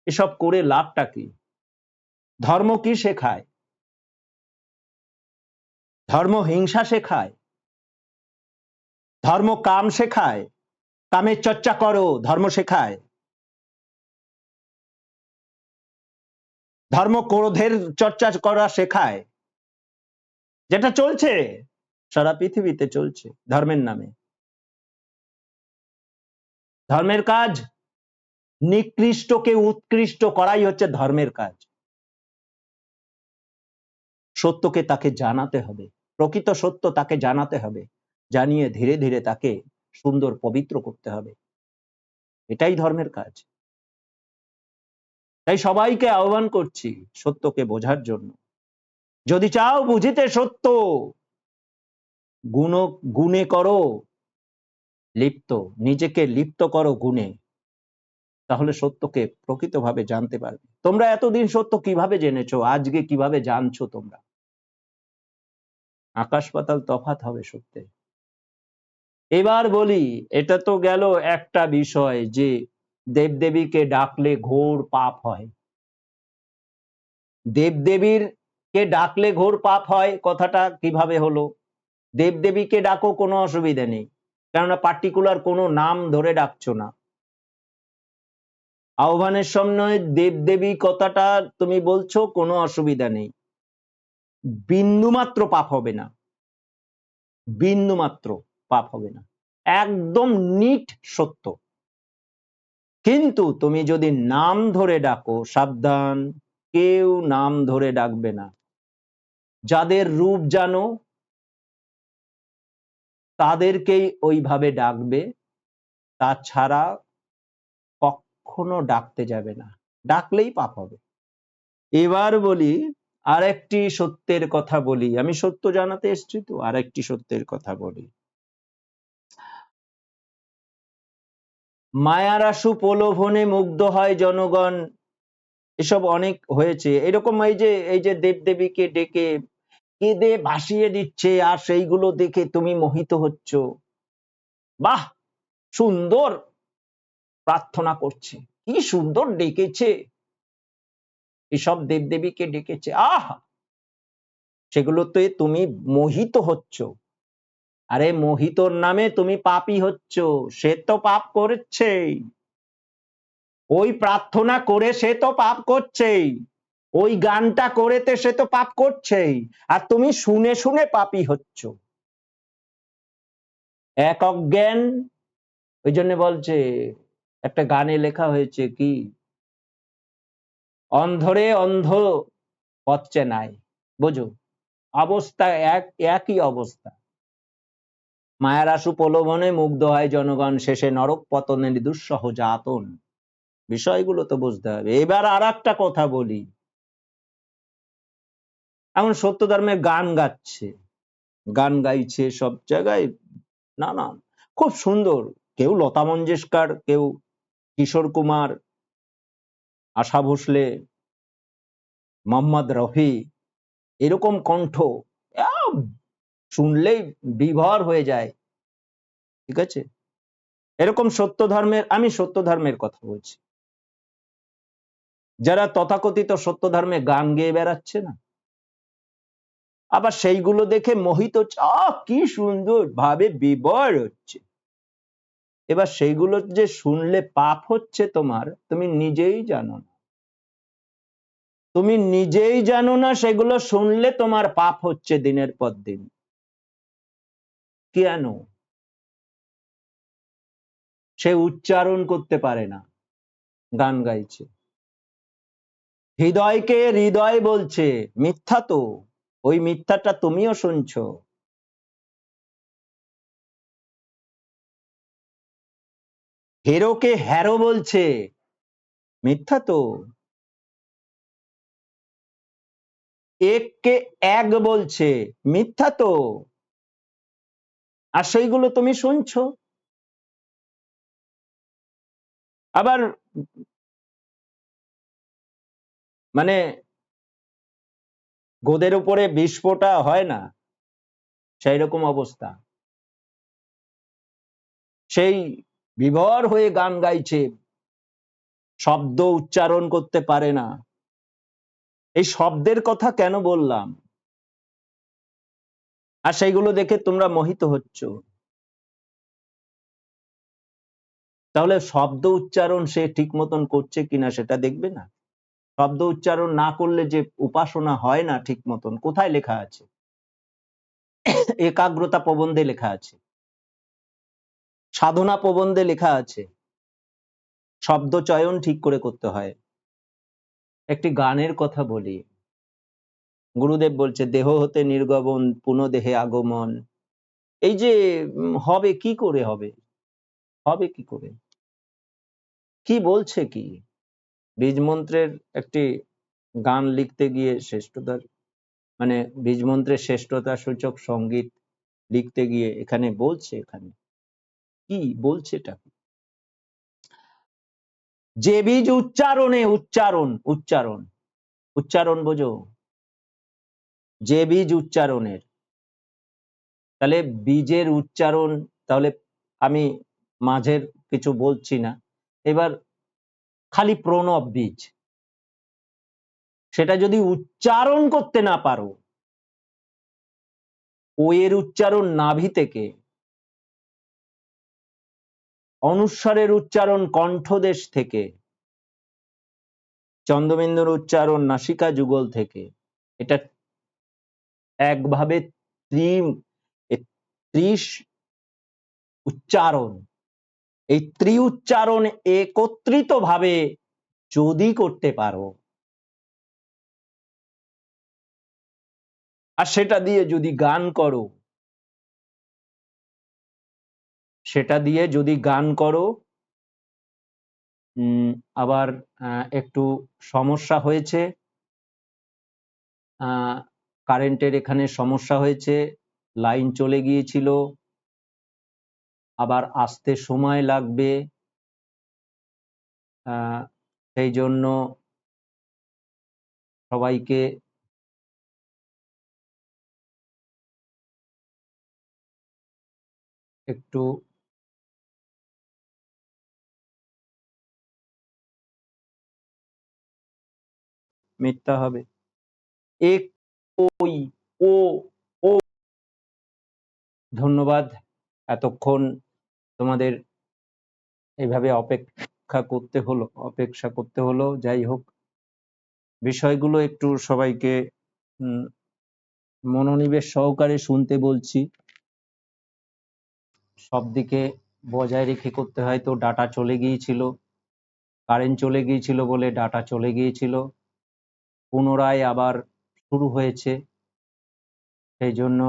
A: এসব করে লাভটা কি? ধর্ম কি শেখায়? ধর্ম হিংসা শেখায়? ধর্ম কাম শেখায়? কামের চর্চা করো, ধর্ম শেখায়? ধর্ম ক্রোধের চর্চা করা শেখায়? যেটা চলছে সারা পৃথিবীতে চলছে ধর্মের নামে। ধর্মের কাজ নিকৃষ্টকে উৎকৃষ্ট করাই হচ্ছে ধর্মের কাজ। সত্যকে তাকে জানাতে হবে, প্রকৃত সত্য তাকে জানাতে হবে, জানিয়ে ধীরে ধীরে তাকে সুন্দর পবিত্র করতে হবে, এটাই ধর্মের কাজ। তাই সবাইকে আহ্বান করছি সত্যকে বোঝার জন্য। যদি চাও বুঝিতে সত্য, গুণ গুণে করো লিপ্ত, নিজেকে লিপ্ত করো গুণে, তাহলে সত্যকে প্রকৃতভাবে জানতে পারবে। তোমরা এতদিন সত্য কিভাবে জেনেছো, আজকে কিভাবে জানছো তোমরা? আকাশ পাতাল তফাৎ হবে সত্যে। এবার বলি, এটা তো গেল একটা বিষয় যে দেবদেবীকে ডাকলে ঘোর পাপ হয়। দেবদেবীর কে ডাকলে ঘোর পাপ হয়, কথাটা কিভাবে হলো? দেবদেবীকে ডাকো, কোনো অসুবিধা নেই, কেননা পার্টিকুলার কোনো নাম ধরে ডাকছো না। আহ্বানের সময় দেবদেবী কথাটা তুমি বলছো, কোনো অসুবিধা নেই, বিন্দুমাত্র পাপ হবে না, বিন্দুমাত্র পাপ হবে না, একদম নিট সত্য। কিন্তু তুমি যদি নাম ধরে ডাকো, সাবধান, কেউ নাম ধরে ডাকবে না। যাদের রূপ জানো তাদেরকেই ওইভাবে ডাকবে, তাছাড়া কখনো ডাকতে যাবে না, ডাকলেই পাপ হবে। এবার বলি, আরেকটি সত্যের কথা বলি, আমি সত্য জানাতে এসেছি তো, আরেকটি সত্যের কথা বলি। মায়ারাসু প্রলোভনে মুগ্ধ হয় জনগণ, এসব অনেক হয়েছে এরকম। এই যে দেবদেবীকে ডেকে কেঁদে ভাসিয়ে দিচ্ছে, আর সেইগুলো দেখে তুমি মোহিত হচ্ছ, বাহ সুন্দর প্রার্থনা করছে, কি সুন্দর ডেকেছে, এসব দেবদেবীকে ডেকেছে, আহ সেগুলোতে তুমি মোহিত হচ্ছ। আরে মোহিতর নামে তুমি পাপী হচ্ছ, সে তো পাপ করেছেই, ওই প্রার্থনা করে সে তো পাপ করছেই, ওই গানটা করেতে সে তো পাপ করছেই, আর তুমি শুনে শুনে পাপী হচ্ছ। এক অজ্ঞান, ওই জন্য বলছে, একটা গানে লেখা হয়েছে কি, অন্ধরে অন্ধ পথ চেনাই, বোঝো অবস্থা একই অবস্থা। মায়ার আশু প্রলোভনে মুগ্ধ হয় জনগণ, শেষে নরক পতনের দুঃসহ যাতন। বিষয়গুলো তো বুঝতে হবে। এবার আর একটা কথা বলি, এমন সত্য ধর্মের গান গাচ্ছে, গান গাইছে সব জায়গায়, না না খুব সুন্দর, কেউ লতা মঙ্গেশকর, কেউ কিশোর কুমার, আশা ভোসলে, মোহাম্মদ রফি, এরকম কণ্ঠ আহ, শুনলেই বিভোর হয়ে যায়, ঠিক আছে। এরকম সত্য ধর্মের, আমি সত্য ধর্মের কথা বলছি, যারা তথাকথিত সত্য ধর্মে গান গেয়ে বেড়াচ্ছে না, আবার সেইগুলো দেখে মোহিত, কি সুন্দর ভাবে বিভোর হচ্ছে। এবার সেইগুলো যে শুনলে পাপ হচ্ছে তোমার, তুমি নিজেই জানো না, তুমি নিজেই জানো না সেগুলো শুনলে তোমার পাপ হচ্ছে দিনের পর দিন। কেন? সে উচ্চারণ করতে পারে না, গান গাইছে, হৃদয়কে হৃদয় বলছে, মিথ্যা তো, ওই মিথ্যাটা তুমিও শুনছো। হেরোকে হ্যারো বলছে, মিথ্যা তো। এককে এক বলছে, মিথ্যা তো, আর সেইগুলো তুমি শুনছো। আবার মানে গোদের উপরে বিষ ফোঁটা হয় না, সেই রকম অবস্থা। সেই বিভোর হয়ে গান গাইছে, শব্দ উচ্চারণ করতে পারে না। এই শব্দের কথা কেন বললাম? আর সেইগুলো দেখে তোমরা মোহিত হচ্ছ। তাহলে শব্দ উচ্চারণ সে ঠিক মতন করছে কিনা সেটা দেখবে না? শব্দ উচ্চারণ না করলে যে উপাসনা হয় না ঠিক মতন, কোথায় লেখা আছে? একাগ্রতা প্রবন্ধে লেখা আছে, সাধনা প্রবন্ধে লেখা আছে, শব্দ চয়ন ঠিক করে করতে হয়। একটি গানের কথা বলি, গুরুদেব বলছে, দেহ হতে নির্গমন পুনঃ দেহে আগমন। এই যে হবে কি করে, হবে হবে কি করে, কি বলছে কি? বীজ মন্ত্রের একটি গান লিখতে গিয়ে শ্রেষ্ঠতার, মানে বীজ মন্ত্রের শ্রেষ্ঠতা সূচক সঙ্গীত লিখতে গিয়ে এখানে বলছে, এখানে কি বলছে এটা, যে বীজ উচ্চারণে উচ্চারণ উচ্চারণ উচ্চারণ বোঝো, যে বীজ উচ্চারণের, তাহলে বীজের উচ্চারণ, তাহলে আমি মাঝের কিছু বলছি না, এবার খালি প্রণব বীজ, সেটা যদি উচ্চারণ করতে না পারো, ও এর উচ্চারণ নাভি থেকে, অনুস্বরের উচ্চারণ কণ্ঠদেশ থেকে, চন্দ্রবিন্দুর উচ্চারণ নাসিকা যুগল থেকে, এটা একভাবে 30 উচ্চারণ, এই উচ্চারণ একত্রিত ভাবে যদি করতে পারো, আর সেটা দিয়ে যদি গান করো, সেটা দিয়ে যদি গান করো, আবার একটু সমস্যা হয়েছে, কারেন্টের এখানে সমস্যা হয়েছে, লাইন চলে গিয়েছিল, আবার আসতে সময় লাগবে, সেই জন্য সবাইকে একটু মিথ্যা হবে, এক, ওই, ও, ও। ধন্যবাদ, এতক্ষণ তোমাদের এইভাবে অপেক্ষা করতে হলো, যাই হোক, বিষয়গুলো একটু সবাইকে মনোনিবেশ সহকারে শুনতে বলছি, সব দিকে বজায় রেখে করতে হয়, তো ডাটা চলে গিয়েছিল, কারেন্ট চলে গিয়েছিল বলে ডাটা চলে গিয়েছিল, পুনরায় আবার শুরু হয়েছে, সেই জন্য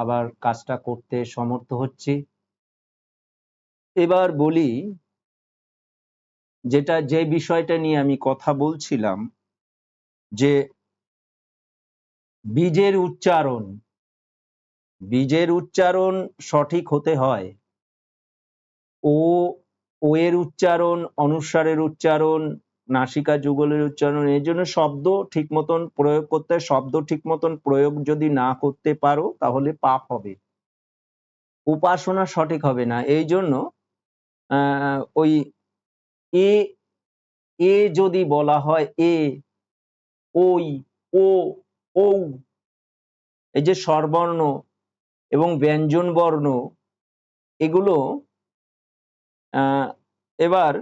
A: আবার কাজটা করতে সমর্থ হচ্ছি। এবার বলি, যে বিষয়টা নিয়ে আমি কথা বলছিলাম, যে বীজের উচ্চারণ সঠিক হতে হয়, ও এর উচ্চারণ, অনুস্বারের উচ্চারণ, নাসিকা যুগলের উচ্চারণ, এর জন্য শব্দ ঠিক মতন প্রয়োগ করতে হয়, শব্দ ঠিক মতন প্রয়োগ যদি না করতে পারো তাহলে পাপ হবে, উপাসনা সঠিক হবে না। এই জন্য ওই এ যদি বলা হয়, ওই, ও, ঔ, এই যে স্বরবর্ণ এবং ব্যঞ্জন বর্ণ, এগুলো এবার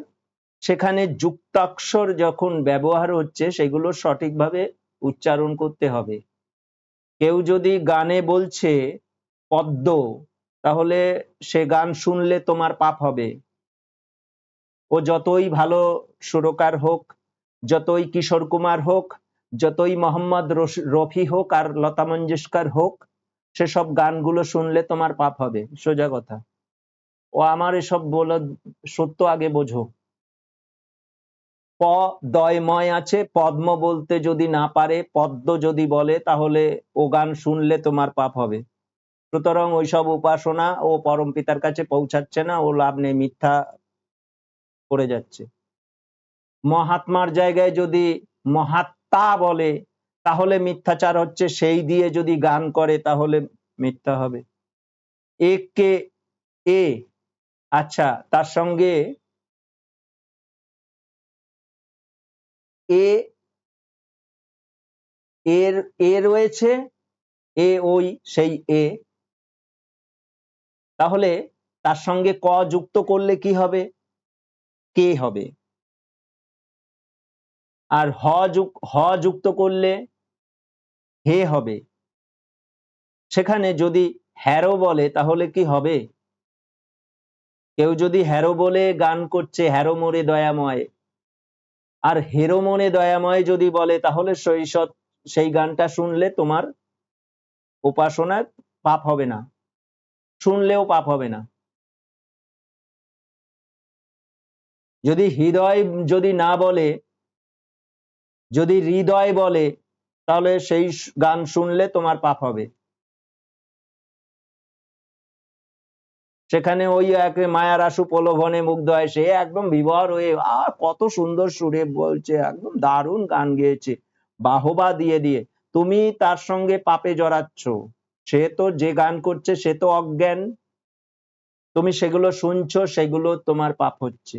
A: সেখানে যুক্তাক্ষর যখন ব্যবহার হচ্ছে, সেগুলো সঠিকভাবে উচ্চারণ করতে হবে। কেউ যদি গানে বলছে পদ্ম, তাহলে সে গান শুনলে তোমার পাপ হবে, ও যতই ভালো সুরকার হোক, যতই কিশোর কুমার হোক, যতই মোহাম্মদ রফি হোক আর লতা মঙ্গেশকর হোক, সেসব গানগুলো শুনলে তোমার পাপ হবে, সোজা কথা। ও আমার এসব বলা সত্য আগে বোঝো, দয়ময় আছে, পদ্ম বলতে যদি না পারে, পদ্ম যদি বলে, তাহলে ও গান শুনলে তোমার পাপ হবে। সুতরাং ওইসব উপাসনা ও পরম পিতার কাছে পৌঁছাচ্ছে না, ও লাভ নেই, মিথ্যা করে যাচ্ছে। মহাত্মার জায়গায় যদি মহাত্মা বলে, তাহলে মিথ্যাচার হচ্ছে, সেই দিয়ে যদি গান করে তাহলে মিথ্যা হবে। একে এ, আচ্ছা, তার সঙ্গে এ রয়েছে, ওই, সেই এ, তাহলে তার সঙ্গে ক যুক্ত করলে কি হবে? কে হবে। আর হ যুক্ত করলে হে হবে। সেখানে যদি হ্যারো বলে তাহলে কি হবে? কেউ যদি হ্যারো বলে গান করছে, হ্যারো মোরে দয়াময়, আর হেরো মনে দয়াময় যদি বলে, তাহলে সেই গানটা শুনলে তোমার উপাসনার পাপ হবে না, শুনলেও পাপ হবে না। যদি হৃদয় যদি না বলে, যদি হৃদয় বলে, তাহলে সেই গান শুনলে তোমার পাপ হবে। সেখানে ওই এক মায়ার আশু প্রলোভনে মুগ্ধ হয়, সে একদম বিভোর হয়ে কত সুন্দর সুরে বলছে, একদম দারুণ গান গেয়েছে, বাহবা দিয়ে দিয়ে তুমি তার সঙ্গে পাপে জড়াচ্ছ। সে তো যে গান করছে সে তো অজ্ঞান, তুমি সেগুলো শুনছো, সেগুলো তোমার পাপ হচ্ছে,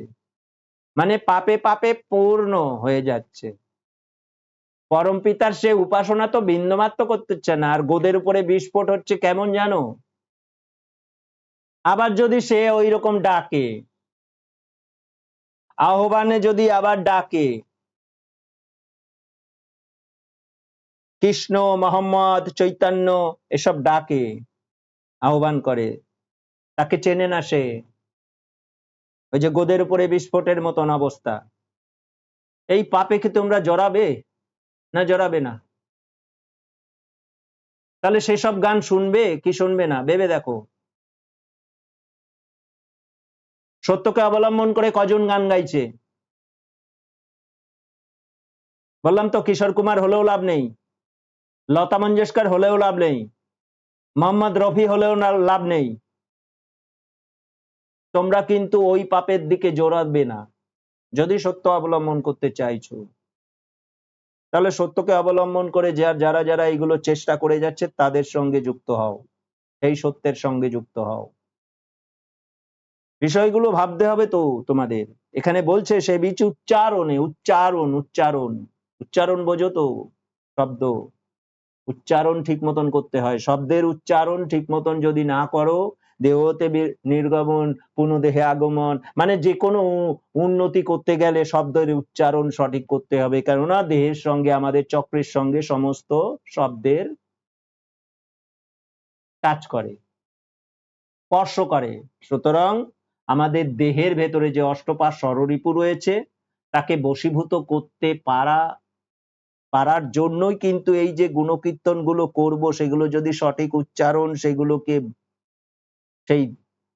A: মানে পাপে পাপে পূর্ণ হয়ে যাচ্ছে। পরম পিতার সে উপাসনা তো বিন্দুমাত্র করতেছে না, আর গোদের উপরে বিস্ফোট হচ্ছে কেমন জানো? আবার যদি সে ওই রকম ডাকে, আহ্বানে যদি আবার ডাকে, কৃষ্ণ মোহাম্মদ চৈতন্য এসব ডাকে, আহ্বান করে, তাকে চেনে না সে, ওই যে গোদের উপরে বিস্ফোটের মতন অবস্থা। এই পাপে কি তোমরা জড়াবে না জড়াবে না? তাহলে সেসব গান শুনবে কি শুনবে না ভেবে দেখো। সত্যকে অবলম্বন করে কজন গান গাইছে? বললাম তো, কিশোর কুমার হলেও লাভ নেই, লতা মঙ্গেশকর হলেও লাভ নেই, মোহাম্মদ রফি হলেও লাভ নেই, তোমরা কিন্তু ওই পাপের দিকে জড়াবে না যদি সত্য অবলম্বন করতে চাইছো। তাহলে সত্যকে অবলম্বন করে যারা যারা এইগুলো চেষ্টা করে যাচ্ছে তাদের সঙ্গে যুক্ত হও, এই সত্যের সঙ্গে যুক্ত হও। বিষয়গুলো ভাবতে হবে তো তোমাদের। এখানে বলছে সে বীজ উচ্চারণে, উচ্চারণ উচ্চারণ উচ্চারণ বোঝো তো? শব্দ উচ্চারণ ঠিক মতন করতে হয়, শব্দের উচ্চারণ ঠিক মতন যদি না করো, দেহতে নির্গমন পুনঃদেহে আগমন, মানে যে কোনো উন্নতি করতে গেলে শব্দের উচ্চারণ সঠিক করতে হবে, কেননা দেহের সঙ্গে আমাদের চক্রের সঙ্গে সমস্ত শব্দের টাচ করে, স্পর্শ করে। সুতরাং আমাদের দেহের ভেতরে যে অষ্টপাশ ষড়রিপু রয়েছে তাকে বশীভূত করতে পারার জন্যই কিন্তু এই যে গুণকীর্তন গুলো করবো, সেগুলো যদি সঠিক উচ্চারণ সেগুলোকে সেই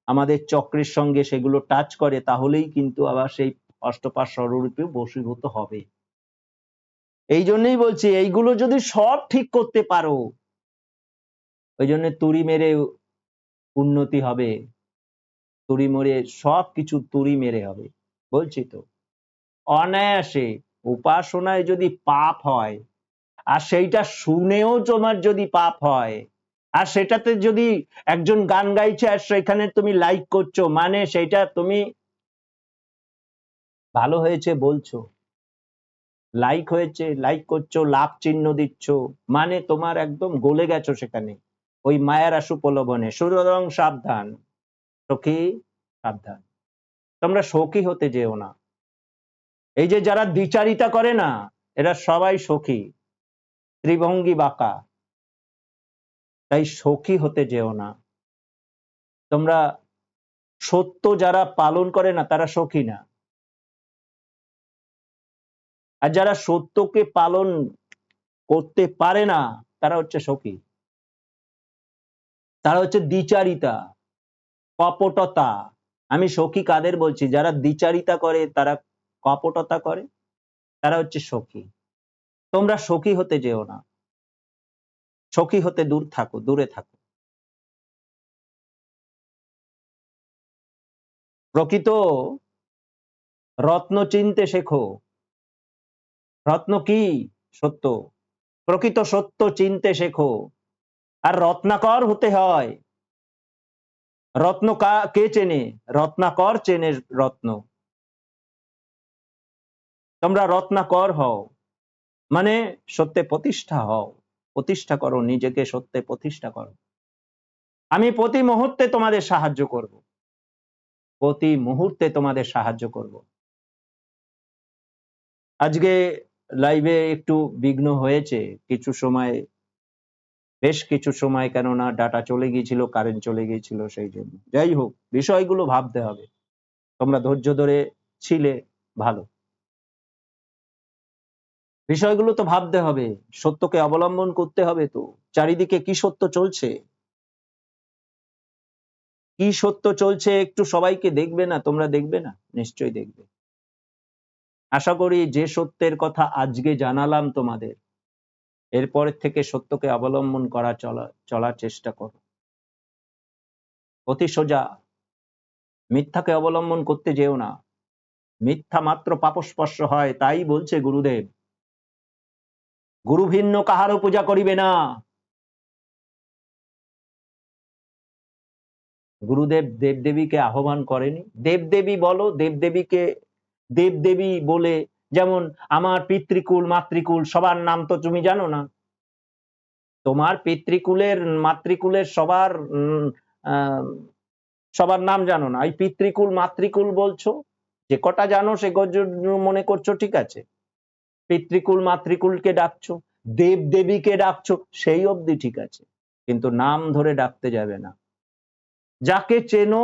A: আমাদের চক্রের সঙ্গে সেগুলো টাচ করে, তাহলেই কিন্তু আবার সেই অষ্টপাশ ষড়রিপু বশীভূত হবে। এই জন্যই বলছি এইগুলো যদি সব ঠিক করতে পারো, ওই জন্য তুড়ি মেরে উন্নতি হবে, তুড়ি মেরে সবকিছু তুড়ি মেরে হবে, বলছি তো। অনায়াসে উপাসনায় যদি পাপ হয়, আর সেইটা শুনেও তোমার যদি পাপ হয়, আর সেটাতে যদি একজন গান গাইছে আর সেখানে তুমি লাইক করছো, মানে সেটা তুমি ভালো হয়েছে বলছো, লাইক হয়েছে লাইক করছো, লাভ চিহ্ন দিচ্ছ, মানে তোমার একদম গলে গেছো সেখানে ওই মায়ার আশু প্রলোভনে। সুতরাং সাবধান সখী, সাবধান, তোমরা সখী হতে যেও না। এই যে যারা দ্বিচারিতা করে না, এরা সবাই সখী, ত্রিভঙ্গি বাঁকা, তাই সখী হতে যেও না তোমরা। সত্য যারা পালন করে না তারা সখী না, আর যারা সত্যকে পালন করতে পারে না তারা হচ্ছে সখী, তারা হচ্ছে দ্বিচারিতা, কপটতা। আমি সখী কাদের বলছি? যারা দ্বিচারিতা করে, তারা কপটতা করে, তারা হচ্ছে সখী। তোমরা সখী হতে যেও না, সখী হতে দূর থাকো, দূরে থাকো। প্রকৃত রত্ন চিনতে শেখো। রত্ন কি? সত্য। প্রকৃত সত্য চিনতে শেখো, আর রত্নাকর হতে হয়। রত্ন কে চেনে? রত্নাকর চেনে রত্ন। তোমরা রত্নাকর হও, মানে সত্যে প্রতিষ্ঠা হও, প্রতিষ্ঠা করো নিজেকে, সত্যে প্রতিষ্ঠা করো। আমি প্রতি মুহূর্তে তোমাদের সাহায্য করব, প্রতি মুহূর্তে তোমাদের সাহায্য করব। আজকে লাইভে একটু বিঘ্ন হয়েছে কিছু সময়, বেশ কিছু সময়, কেননা ডাটা চলে গিয়েছিল, কারেন্ট চলে গিয়েছিল, সেই জন্য। যাই হোক, বিষয়গুলো ভাবতে হবে, তোমরা ধৈর্য ধরে ছিলে ভালো, বিষয়গুলো তো ভাবতে হবে, সত্যকে অবলম্বন করতে হবে তো। চারিদিকে কি সত্য চলছে, কি সত্য চলছে একটু সবাইকে দেখবে না? তোমরা দেখবে না? নিশ্চয়ই দেখবে। আশা করি যে সত্যের কথা আজকে জানালাম তোমাদের, এরপরের থেকে সত্যকে অবলম্বন করা চলার চেষ্টা করো, অতি সোজা, মিথ্যাকে অবলম্বন করতে যেও না, মিথ্যা মাত্র পাপস্পর্শ হয়। তাই বলছে গুরুদেব, গুরু ভিন্ন কাহারও পূজা করিবে না। গুরুদেব দেবদেবীকে আহ্বান করেনি। দেবদেবী বলো, দেবদেবীকে দেবদেবী বলে, যেমন আমার পিতৃকুল মাতৃকুল সবার নাম তো তুমি জানো না। তোমার পিতৃকুলের মাতৃকুলের সবার নাম জানো না, এই পিতৃকুল মাতৃকুল বলছো, যে কটা জানো সে মনে করছো ঠিক আছে। পিতৃকুল মাতৃকুলকে ডাকছো, দেবদেবীকে ডাকছো, সেই অবধি ঠিক আছে, কিন্তু নাম ধরে ডাকতে যাবে না। যাকে চেনো,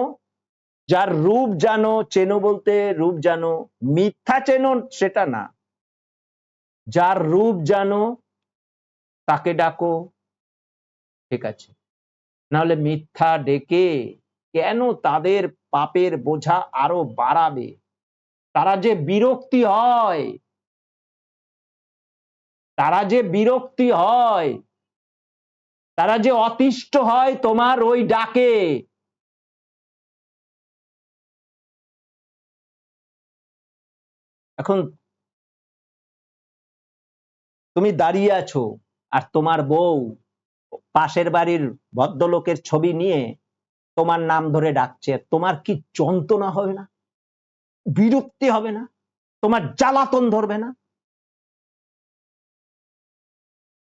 A: যার রূপ জানো, চেনো বলতে রূপ জানো, মিথ্যা চেনো সেটা না, যার রূপ জানো তাকে ডাকো, ঠিক আছে। নাহলে মিথ্যা ডেকে কেন তাদের পাপের বোঝা আরো বাড়াবে? তারা যে বিরক্তি হয়, তারা যে বিরক্তি হয়, তারা যে অতিষ্ঠ হয় তোমার ওই ডাকে। এখন তুমি দাঁড়িয়ে আছো আর তোমার বউ পাশের বাড়ির ভদ্রলোকের ছবি নিয়ে তোমার নাম ধরে ডাকছে, তোমার কি যন্ত্রণা হবে না? বিরক্তি হবে না? তোমার জ্বালাতন ধরবে না?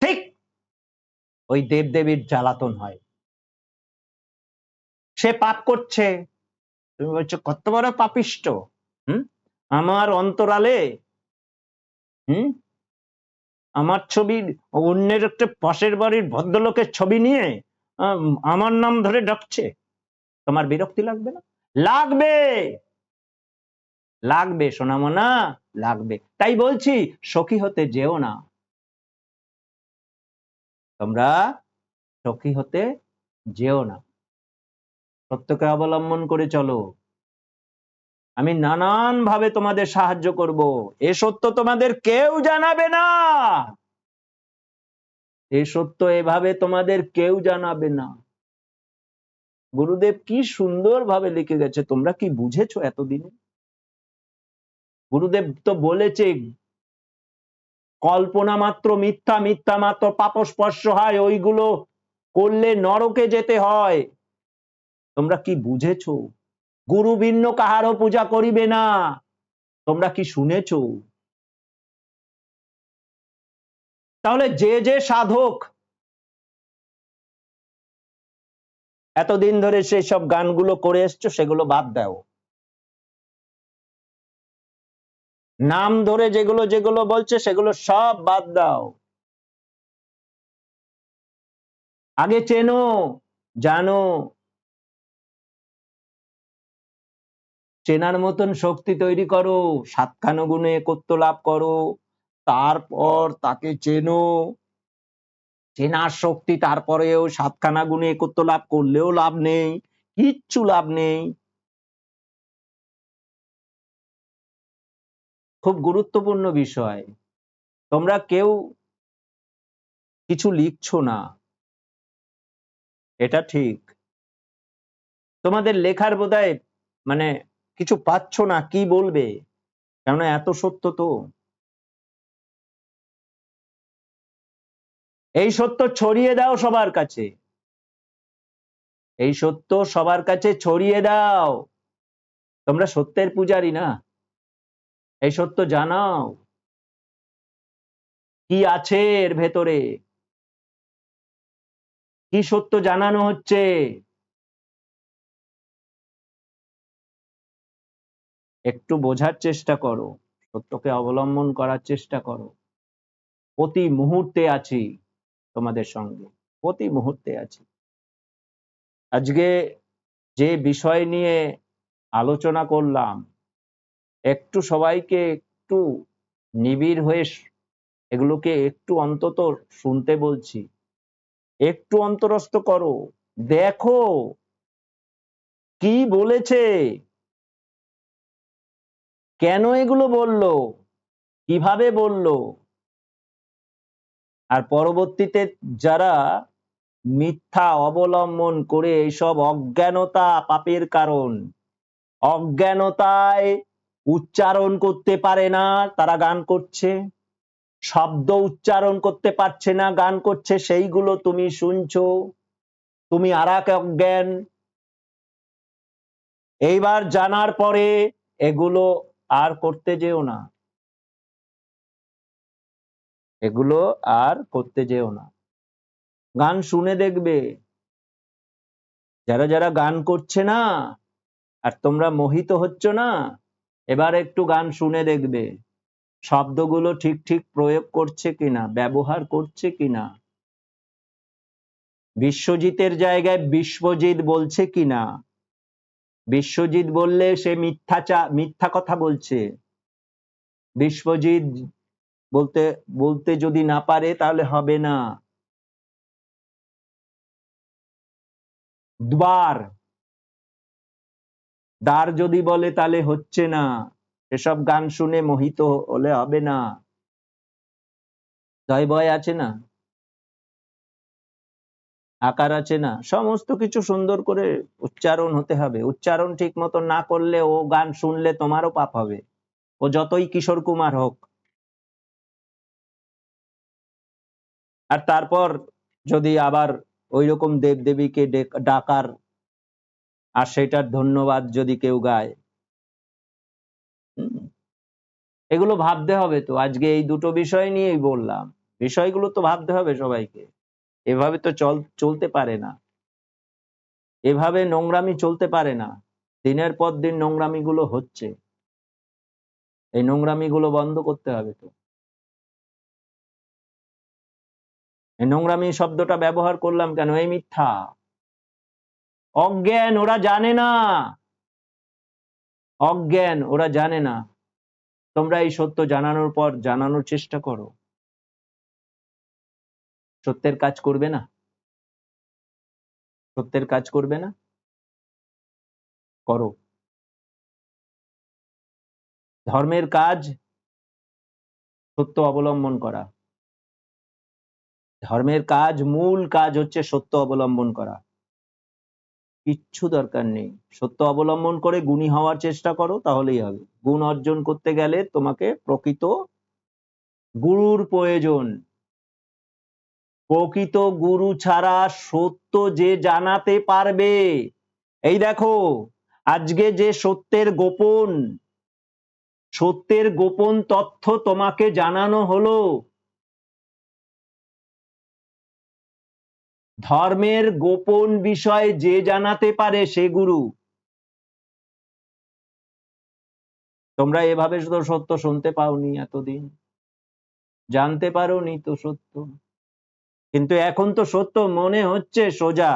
A: ঠিক ওই দেবদেবীর জ্বালাতন হয়। সে পাপ করছে, তুমি বলছো কত বড় পাপিষ্ট। আমার অন্তরালে আমার ছবি, অন্যের একটা পাশের বাড়ির ভদ্রলোকের ছবি নিয়ে আমার নাম ধরে ডাকছে, তোমার বিরক্তি লাগবে না? লাগবে, লাগবে সোনামনা, লাগবে। তাই বলছি সখী হতে যেও না, তোমরা সখী হতে যেও না, সত্যকে অবলম্বন করে চলো। আমি নানান ভাবে তোমাদের সাহায্য করব, এ সত্য তোমাদের কেউ জানাবে না, এ সত্য এভাবে তোমাদের কেউ জানাবে না। গুরুদেব কি সুন্দর ভাবে লিখে গেছে, তোমরা কি বুঝেছো এতদিনে? গুরুদেব তো বলেছে কল্পনা মাত্র মিথ্যা, মিথ্যা মাত্র পাপস্পর্শ হয়, ওইগুলো করলে নরকে যেতে হয়। তোমরা কি বুঝেছো? গুরু ভিন্ন কাহারও পূজা করিবে না, তোমরা কি শুনেছো? তাহলে যে যে সাধক এতদিন ধরে সেই সব গানগুলো করে এসছো, সেগুলো বাদ দাও। নাম ধরে যেগুলো যেগুলো বলছে সেগুলো সব বাদ দাও। আগে চেনো, জানো, চেনার মতন শক্তি তৈরি করো, সাতখানো গুণে একত্ব লাভ করো, তারপর তাকে চেনো। চেনার শক্তি তারপরেও সাতখানা গুণে একত্ব লাভ করলেও লাভ নেই, কিচ্ছু লাভ নেই। খুব গুরুত্বপূর্ণ বিষয়। তোমরা কেউ কিছু লিখছো না, এটা ঠিক। তোমাদের লেখার বোধহয় মানে কিছু পাচ্ছ না, কি বলবে, কেননা এত সত্য তো। এই সত্য ছড়িয়ে দাও সবার কাছে, এই সত্য সবার কাছে ছড়িয়ে দাও। তোমরা সত্যের পূজারী না, এই সত্য জানাও কি আছে এর ভেতরে, কি সত্য জানানো হচ্ছে। একটু বোঝার চেষ্টা করো, সত্যকে অবলম্বন করার চেষ্টা করো। প্রতি মুহূর্তে আছি তোমাদের সঙ্গে, প্রতি মুহূর্তে আছি। আজকে যে বিষয় নিয়ে আলোচনা করলাম, একটু সবাইকে একটু নিবিড় হয়ে এগুলোকে একটু অন্তত শুনতে বলছি, একটু অন্তরস্থ করো, দেখো কি বলেছে, কেন এগুলো বললো, কিভাবে বললো। আর পরবর্তীতে যারা মিথ্যা অবলম্বন করে এইসব অজ্ঞানতা পাপের কারণ, অজ্ঞানতায় উচ্চারণ করতে পারে না, তারা গান করছে। শব্দ উচ্চারণ করতে পারছে না, গান করছে, সেইগুলো তুমি শুনছো। তুমি আর এক অজ্ঞান। এইবার জানার পরে এগুলো আর করতে যেও না, এগুলো আর করতে যেও না। গান শুনে দেখবে, যারা যারা গান করছে না আর তোমরা মোহিত হচ্ছ না, এবার একটু গান শুনে দেখবে শব্দগুলো ঠিক ঠিক প্রয়োগ করছে কিনা, ব্যবহার করছে কিনা, বিশ্বজিতের জায়গায় বিশ্বজিৎ বলছে কিনা। বিশ্বজিৎ বললে সে মিথ্যা কথা বলছে। বিশ্বজিৎ বলতে বলতে যদি না পারে তাহলে হবে না। দ্বার যদি বলে তাহলে হচ্ছে না। এসব গান শুনে মোহিত হলে হবে না। জয় ভয় আছে না, আকার আছে না, সমস্ত কিছু সুন্দর করে উচ্চারণ হতে হবে। উচ্চারণ ঠিক মতো না করলে ও গান শুনলে তোমারও পাপ হবে, ও যতই কিশোর কুমার হোক। আর তারপর যদি আবার ওই রকম দেবদেবীকে ডাকার আর সেটার ধন্যবাদ যদি কেউ গায়, এগুলো ভাবতে হবে তো। আজকে এই দুটো বিষয় নিয়েই বললাম, বিষয়গুলো তো ভাবতে হবে সবাইকে। এভাবে তো চলতে পারে না, এভাবে নোংরামি চলতে পারে না। দিনের পর দিন নোংরামি গুলো হচ্ছে, এই নোংরামি গুলো বন্ধ করতে হবে তো। এই নোংরামি শব্দটা ব্যবহার করলাম কেন? এই মিথ্যা, অজ্ঞান, ওরা জানে না, অজ্ঞান, ওরা জানে না। তোমরা এই সত্য জানানোর পর জানানোর চেষ্টা করো, সত্যের কাজ করবে না, সত্যের কাজ করবে না, করো। ধর্মের কাজ সত্য অবলম্বন করা, ধর্মের কাজ, মূল কাজ হচ্ছে সত্য অবলম্বন করা। কিচ্ছু দরকার নেই, সত্য অবলম্বন করে গুণী হওয়ার চেষ্টা করো, তাহলেই হবে। গুণ অর্জন করতে গেলে তোমাকে প্রকৃত গুরুর প্রয়োজন। প্রকৃত গুরু ছাড়া সত্য যে জানাতে পারবে, এই দেখো আজকে যে সত্যের গোপন তথ্য তোমাকে জানানো হলো, ধর্মের গোপন বিষয় যে জানাতে পারে সে গুরু। তোমরা এভাবে তো সত্য শুনতে পাওনি এতদিন, জানতে পারোনি তো সত্য, কিন্তু এখন তো সত্য মনে হচ্ছে সোজা।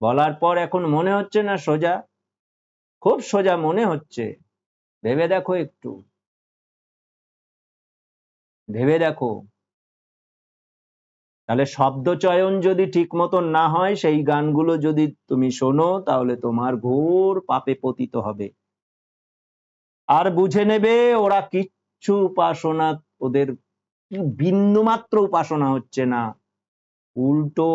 A: বলার পর এখন মনে হচ্ছে না সোজা? খুব সোজা মনে হচ্ছে। ভেবে দেখো, একটু ভেবে দেখো। তাহলে শব্দ চয়ন যদি ঠিক মতন না হয়, সেই গানগুলো যদি তুমি শোনো, তাহলে তোমার ঘোর পাপে পতিত হবে। আর বুঝে নেবে ওরা কিচ্ছু উপাসনা, ওদের বিন্দুমাত্র উপাসনা হচ্ছে না, উল্টো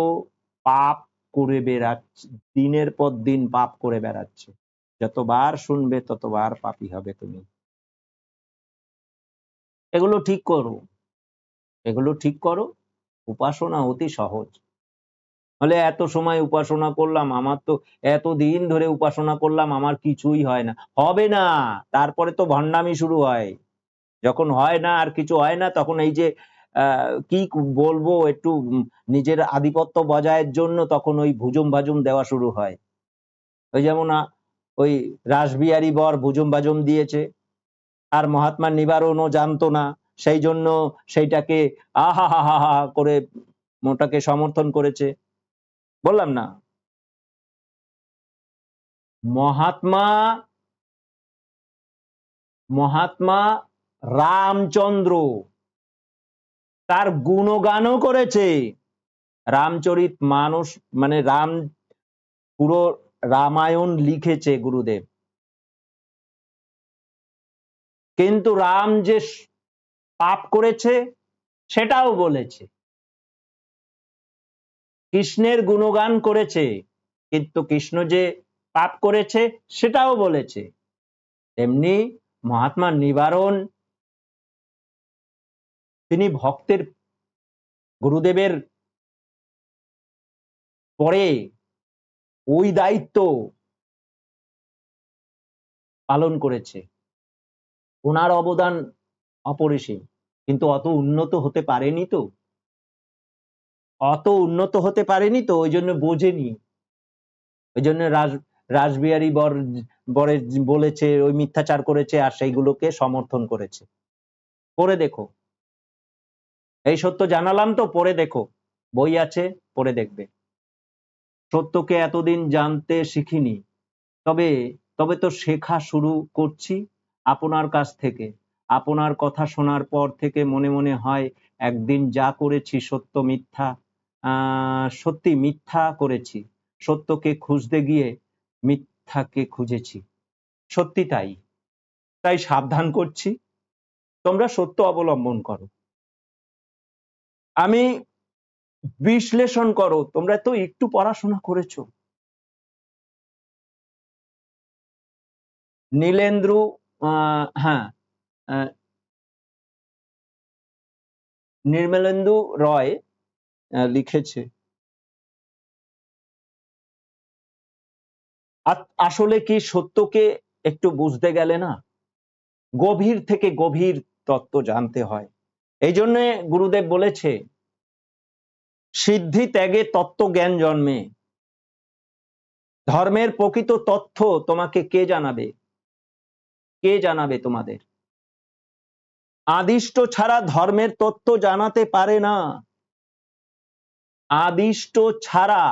A: পাপ করে বেড়াচ্ছে, দিনের পর দিন পাপ করে বেড়াচ্ছে। যতবার শুনবে ততবার পাপী হবে তুমি। এগুলো ঠিক করো, এগুলো ঠিক করো। উপাসনা অতি সহজ। হলে এত সময় উপাসনা করলাম, আমার তো এতদিন ধরে উপাসনা করলাম, আমার কিছুই হয় না, হবে না। তারপরে তো ভণ্ডামি শুরু হয়। যখন হয় না, আর কিছু হয় না, তখন এই যে কি বলবো, একটু নিজের আধিপত্য বজায়ের জন্য তখন ওই ভুজুম ভাজুম দেওয়া শুরু হয়। ওই যেমন ওই রাসবিহারী বর ভুজুম ভাজুম দিয়েছে, আর মহাত্মার নিবারণও জানতো না, সেই জন্য সেইটাকে আহা হা হা হা করে মোটাকে সমর্থন করেছে। বললাম না, মহাত্মা মহাত্মা রামচন্দ্র তার গুণগানও করেছে। রামচরিত মানস মানে রাম, পুরো রামায়ণ লিখেছে গুরুদেব। কিন্তু রাম যে পাপ করেছে সেটাও বলেছে। কৃষ্ণের গুণগান করেছে, কিন্তু কৃষ্ণ যে পাপ করেছে সেটাও বলেছে। তেমনি মহাত্মা নিবারণ তিনি ভক্তের গুরুদেবের পরে ওই দায়িত্ব পালন করেছে, ওনার অবদান অপরিসীম, কিন্তু অত উন্নত হতে পারেনি তো, ওই জন্য বোঝেনি, ওই জন্য রাসবিহারী বরে বলেছে ওই মিথ্যাচার করেছে আর সেইগুলোকে সমর্থন করেছে। পড়ে দেখো, এই সত্য জানালাম তো, পড়ে দেখো, বই আছে, পড়ে দেখবে। সত্যকে এতদিন জানতে শিখিনি, তবে তো শেখা শুরু করছি আপনার কাছ থেকে। আপনার কথা শোনার পর থেকে মনে মনে হয় একদিন যা করেছি সত্যি মিথ্যা করেছি, সত্যকে খুঁজতে গিয়ে মিথ্যাকে খুঁজেছি। সত্যি তাই সাবধান করছি, তোমরা সত্য অবলম্বন করো, আমি বিশ্লেষণ করো। তোমরা তো একটু পড়াশোনা করেছো। নীলেন্দ্র হ্যাঁ, নির্মলেন্দু রয় লিখেছে, আসলে কি সত্যকে একটু বুঝতে গেলে না গভীর থেকে গভীর তত্ত্ব জানতে হয়। এই জন্য গুরুদেব বলেছে, সিদ্ধি ত্যাগে তত্ত্ব জ্ঞান জন্মে। ধর্মের প্রকৃত তথ্য তোমাকে কে জানাবে তোমাদের? আদিষ্ট ছাড়া ধর্মের তথ্য জানাতে পারে না, আদিষ্ট ছাড়া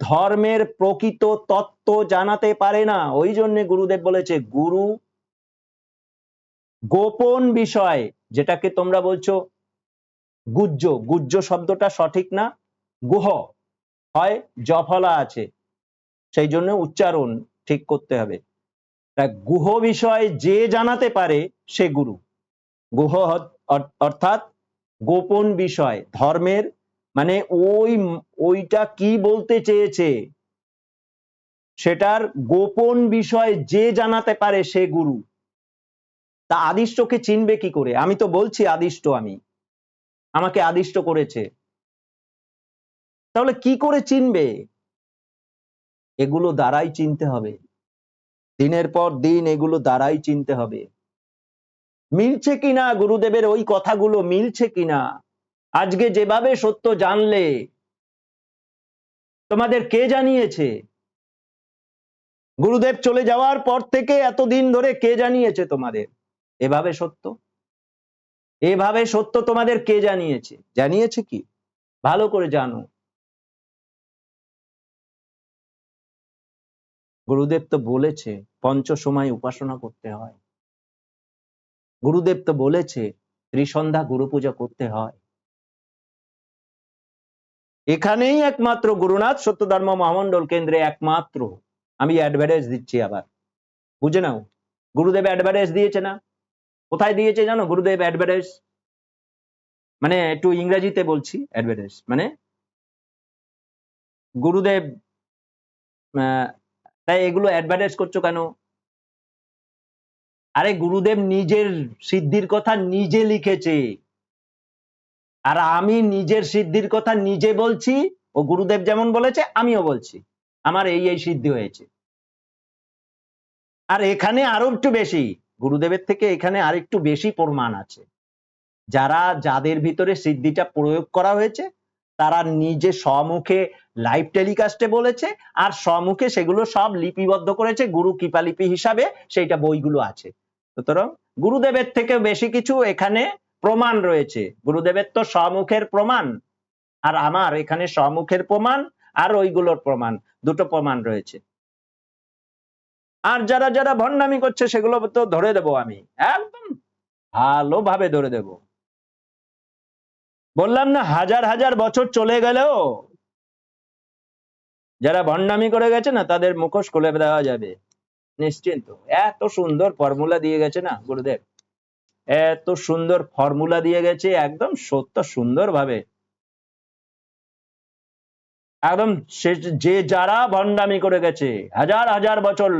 A: ধর্মের প্রকৃত তত্ত্ব জানাতে পারে না। ওই জন্য গুরুদেব বলেছে, গুরু গোপন বিষয়, যেটাকে তোমরা বলছো গুহ্য শব্দটা সঠিক না, গুহ হয়, জফলা আছে, সেই জন্য উচ্চারণ ঠিক করতে হবে। গুহ বিষয় যে জানাতে পারে সে গুরু। গুহ অর্থাৎ গোপন বিষয়, ধর্মের মানে ওইটা কি বলতে চেয়েছে সেটার গোপন বিষয় যে জানাতে পারে সে গুরু। তা আদিষ্টকে চিনবে কি করে? আমি তো বলছি আদিষ্ট, আমাকে আদিষ্ট করেছে, তাহলে কি করে চিনবে? এগুলো দ্বারাই চিনতে হবে, দিনের পর দিন এগুলো দ্বারাই চিনতে হবে। মিলছে কিনা গুরুদেবের ওই কথাগুলো, মিলছে কিনা? আজকে যেভাবে সত্য জানলে, তোমাদের কে জানিয়েছে? গুরুদেব চলে যাওয়ার পর থেকে এতদিন ধরে কে জানিয়েছে তোমাদের এভাবে সত্য তোমাদের কে জানিয়েছে কি? ভালো করে জানো। গুরুদেব তো বলেছে পঞ্চ সময় উপাসনা করতে হয়, গুরুদেব তো বলেছে ত্রিসন্ধ্যা গুরু পূজা করতে হয়। এখানেই একমাত্র গুরুনাথ সত্যধর্ম মহামন্ডল কেন্দ্রে একমাত্র, আমি অ্যাডভার্টাইজ দিচ্ছি, আবার বুঝে নাও, গুরুদেব অ্যাডভার্টাইজ দিয়েছে না? কোথায় দিয়েছে জানো গুরুদেব অ্যাডভার্টাইজ? মানে একটু ইংরেজিতে বলছি, অ্যাডভার্টাইজ মানে গুরুদেব, তাই এগুলো অ্যাডভার্টাইজ করছো কেন? আরে গুরুদেব নিজের সিদ্ধির কথা নিজে লিখেছে, আর আমি নিজের সিদ্ধির কথা নিজে বলছি। ও গুরুদেব যেমন বলেছে আমিও বলছি, আমার এই সিদ্ধি হয়েছে। আর এখানে আরো একটু বেশি, গুরুদেবের থেকে এখানে আর একটু বেশি প্রমাণ আছে। যাদের ভিতরে সিদ্ধিটা প্রয়োগ করা হয়েছে তারা নিজে সম্মুখে লাইভ টেলিকাস্টে বলেছে, আর সম্মুখে সেগুলো সব লিপিবদ্ধ করেছে গুরু কৃপালিপি হিসাবে, সেইটা বইগুলো আছে। সুতরাং গুরুদেবের থেকে বেশি কিছু এখানে প্রমাণ রয়েছে। গুরুদেবের তো সম্মুখের প্রমাণ, আর আমার এখানে সম্মুখের প্রমাণ আর ওইগুলোর প্রমাণ, দুটো প্রমাণ রয়েছে। আর যারা ভণ্ডামি করছে সেগুলো তো ধরে দেবো, আমি একদম ভালোভাবে ধরে দেব। বললাম না, হাজার হাজার বছর চলে গেলেও যারা ভণ্ডামি করে গেছে না তাদের মুখোশ খুলে দেওয়া যাবে নিশ্চিন্ত। এত সুন্দর ফর্মুলা দিয়ে গেছে না গুরুদেব, এত সুন্দর ফর্মুলা দিয়ে গেছে, একদম সত্য সুন্দর ভাবে একদম যে যারা ভণ্ডামি করে গেছে, হাজার হাজার বছর,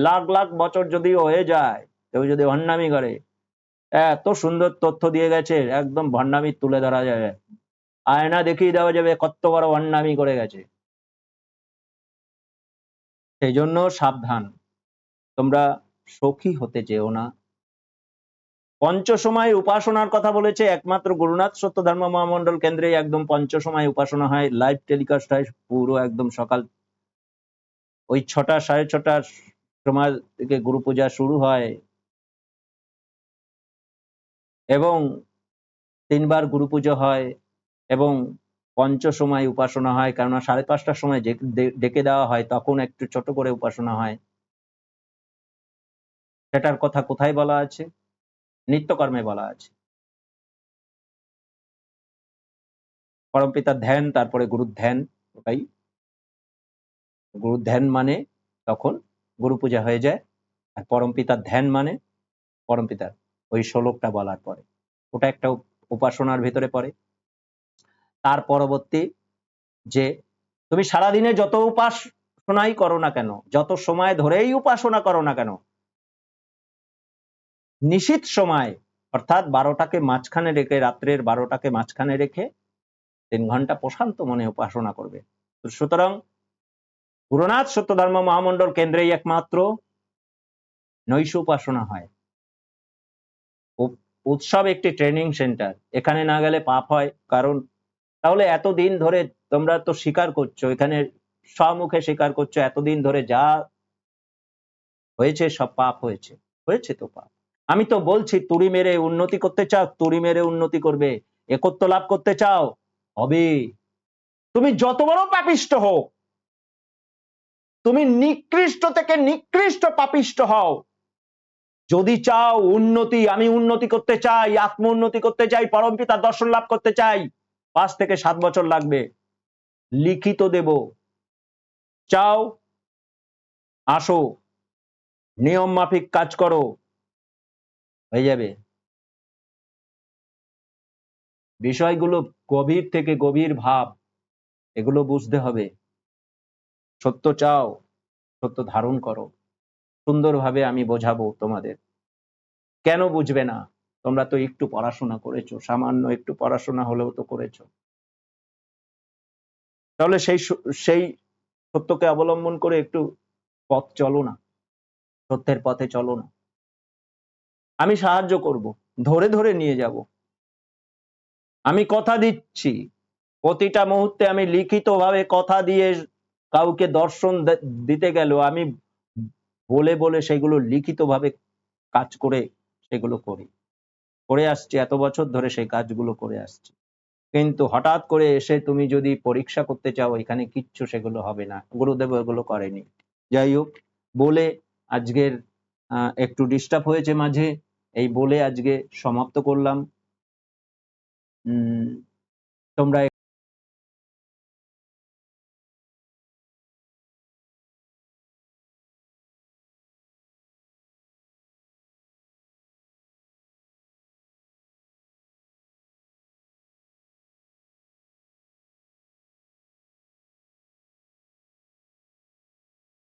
A: লাখ লাখ বছর যদি হয়ে যায়, কেউ যদি ভণ্ডামি করে, এত সুন্দর তথ্য দিয়ে গেছে, একদম ভণ্ডামি তুলে ধরা যাবে, আয়না দেখিয়ে দেওয়া যাবে কত বড় ভণ্ডামি করে গেছে। সেই জন্য সাবধান, তোমরা সখী হতে যেও না। পঞ্চসময় উপাসনার কথা বলেছে, একমাত্র গুরুনাথ সত্য ধর্ম মহামন্ডল কেন্দ্রে একদম পঞ্চসময় উপাসনা হয়, লাইভ টেলিকাস্ট হয় পুরো একদম সকাল ওই 6টা 6:30টার সময় থেকে গুরু পূজা শুরু হয় এবং 3বার গুরু পুজো হয় এবং পঞ্চসময় উপাসনা হয়, কেননা 5:30টার সময় ডেকে দেওয়া হয়, তখন একটু ছোট করে উপাসনা হয়। সেটার কথা কোথায় বলা আছে? নিত্যকর্মে বলা আছে। পরমপিতার ধ্যান, তারপরে গুরুর ধ্যান, ওটাই গুরুর ধ্যান মানে তখন গুরু পূজা হয়ে যায়, আর পরমপিতার ধ্যান মানে পরমপিতার ওই শ্লোকটা বলার পরে, ওটা একটা উপাসনার ভেতরে পড়ে। তার পরবর্তী যে তুমি সারাদিনে যত উপাসনাই করো না কেন, যত সময় ধরেই উপাসনা করো না কেন, নিশীথ সময় অর্থাৎ 12টাকে মাঝখানে রেখে, রাত্রের 12টাকে মাঝখানে রেখে 3 ঘন্টা প্রশান্ত মনে উপাসনা করবে। সুতরাং গুরুনাথ সত্য ধর্ম মহামন্ডল কেন্দ্রেই একমাত্র নৈশ উপাসনা হয়। উৎসব একটি ট্রেনিং সেন্টার, এখানে না গেলে পাপ হয়। কারণ তাহলে এতদিন ধরে তোমরা তো স্বীকার করছো, এখানে সম্মুখে স্বীকার করছো, এতদিন ধরে যা হয়েছে সব পাপ হয়েছে, হয়েছে তো পাপ। আমি তো বলছি, তুড়ি মেরে উন্নতি করতে চাও, তুড়ি মেরে উন্নতি করবে। একত্ব লাভ করতে চাও, হবে। তুমি যত বড় পাপিষ্ট হও, তুমি নিকৃষ্ট থেকে নিকৃষ্ট পাপিষ্ট হও, যদি চাও উন্নতি, আমি উন্নতি করতে চাই, আত্ম উন্নতি করতে চাই, পরমপিতার দর্শন লাভ করতে চাই, 5 থেকে 7 বছর লাগবে, লিখিত দেব। চাও, আসো, নিয়ম মাফিক কাজ করো, হয়ে যাবে। বিষয়গুলো গভীর থেকে গভীর ভাব, এগুলো বুঝতে হবে। সত্য চাও, সত্য ধারণ করো। সুন্দরভাবে আমি বোঝাবো তোমাদের। কেন বুঝবে না? তোমরা তো একটু পড়াশোনা করেছো, সামান্য একটু পড়াশোনা হলেও তো করেছো। তাহলে সেই সত্যকে অবলম্বন করে একটু পথ চলো না, সত্যের পথে চলো না। আমি সাহায্য করব, ধরে ধরে নিয়ে যাব। আমি কথা দিচ্ছি, প্রতিটা মুহূর্তে আমি লিখিতভাবে কথা দিয়ে কাউকে দর্শন দিতে গেল, আমি বলে বলে সেগুলো লিখিতভাবে কাজ করে সেগুলো করে আসছি, এত বছর ধরে সেই কাজগুলো করে আসছি। কিন্তু হঠাৎ করে এসে তুমি যদি পরীক্ষা করতে চাও, এখানে কিচ্ছু সেগুলো হবে না, গুরুদেব এগুলো করেনি। যাই হোক, বলে আজকের একটু ডিস্টার্ব হয়েছে মাঝে, এই বলে আজকে সমাপ্ত করলাম। তোমরা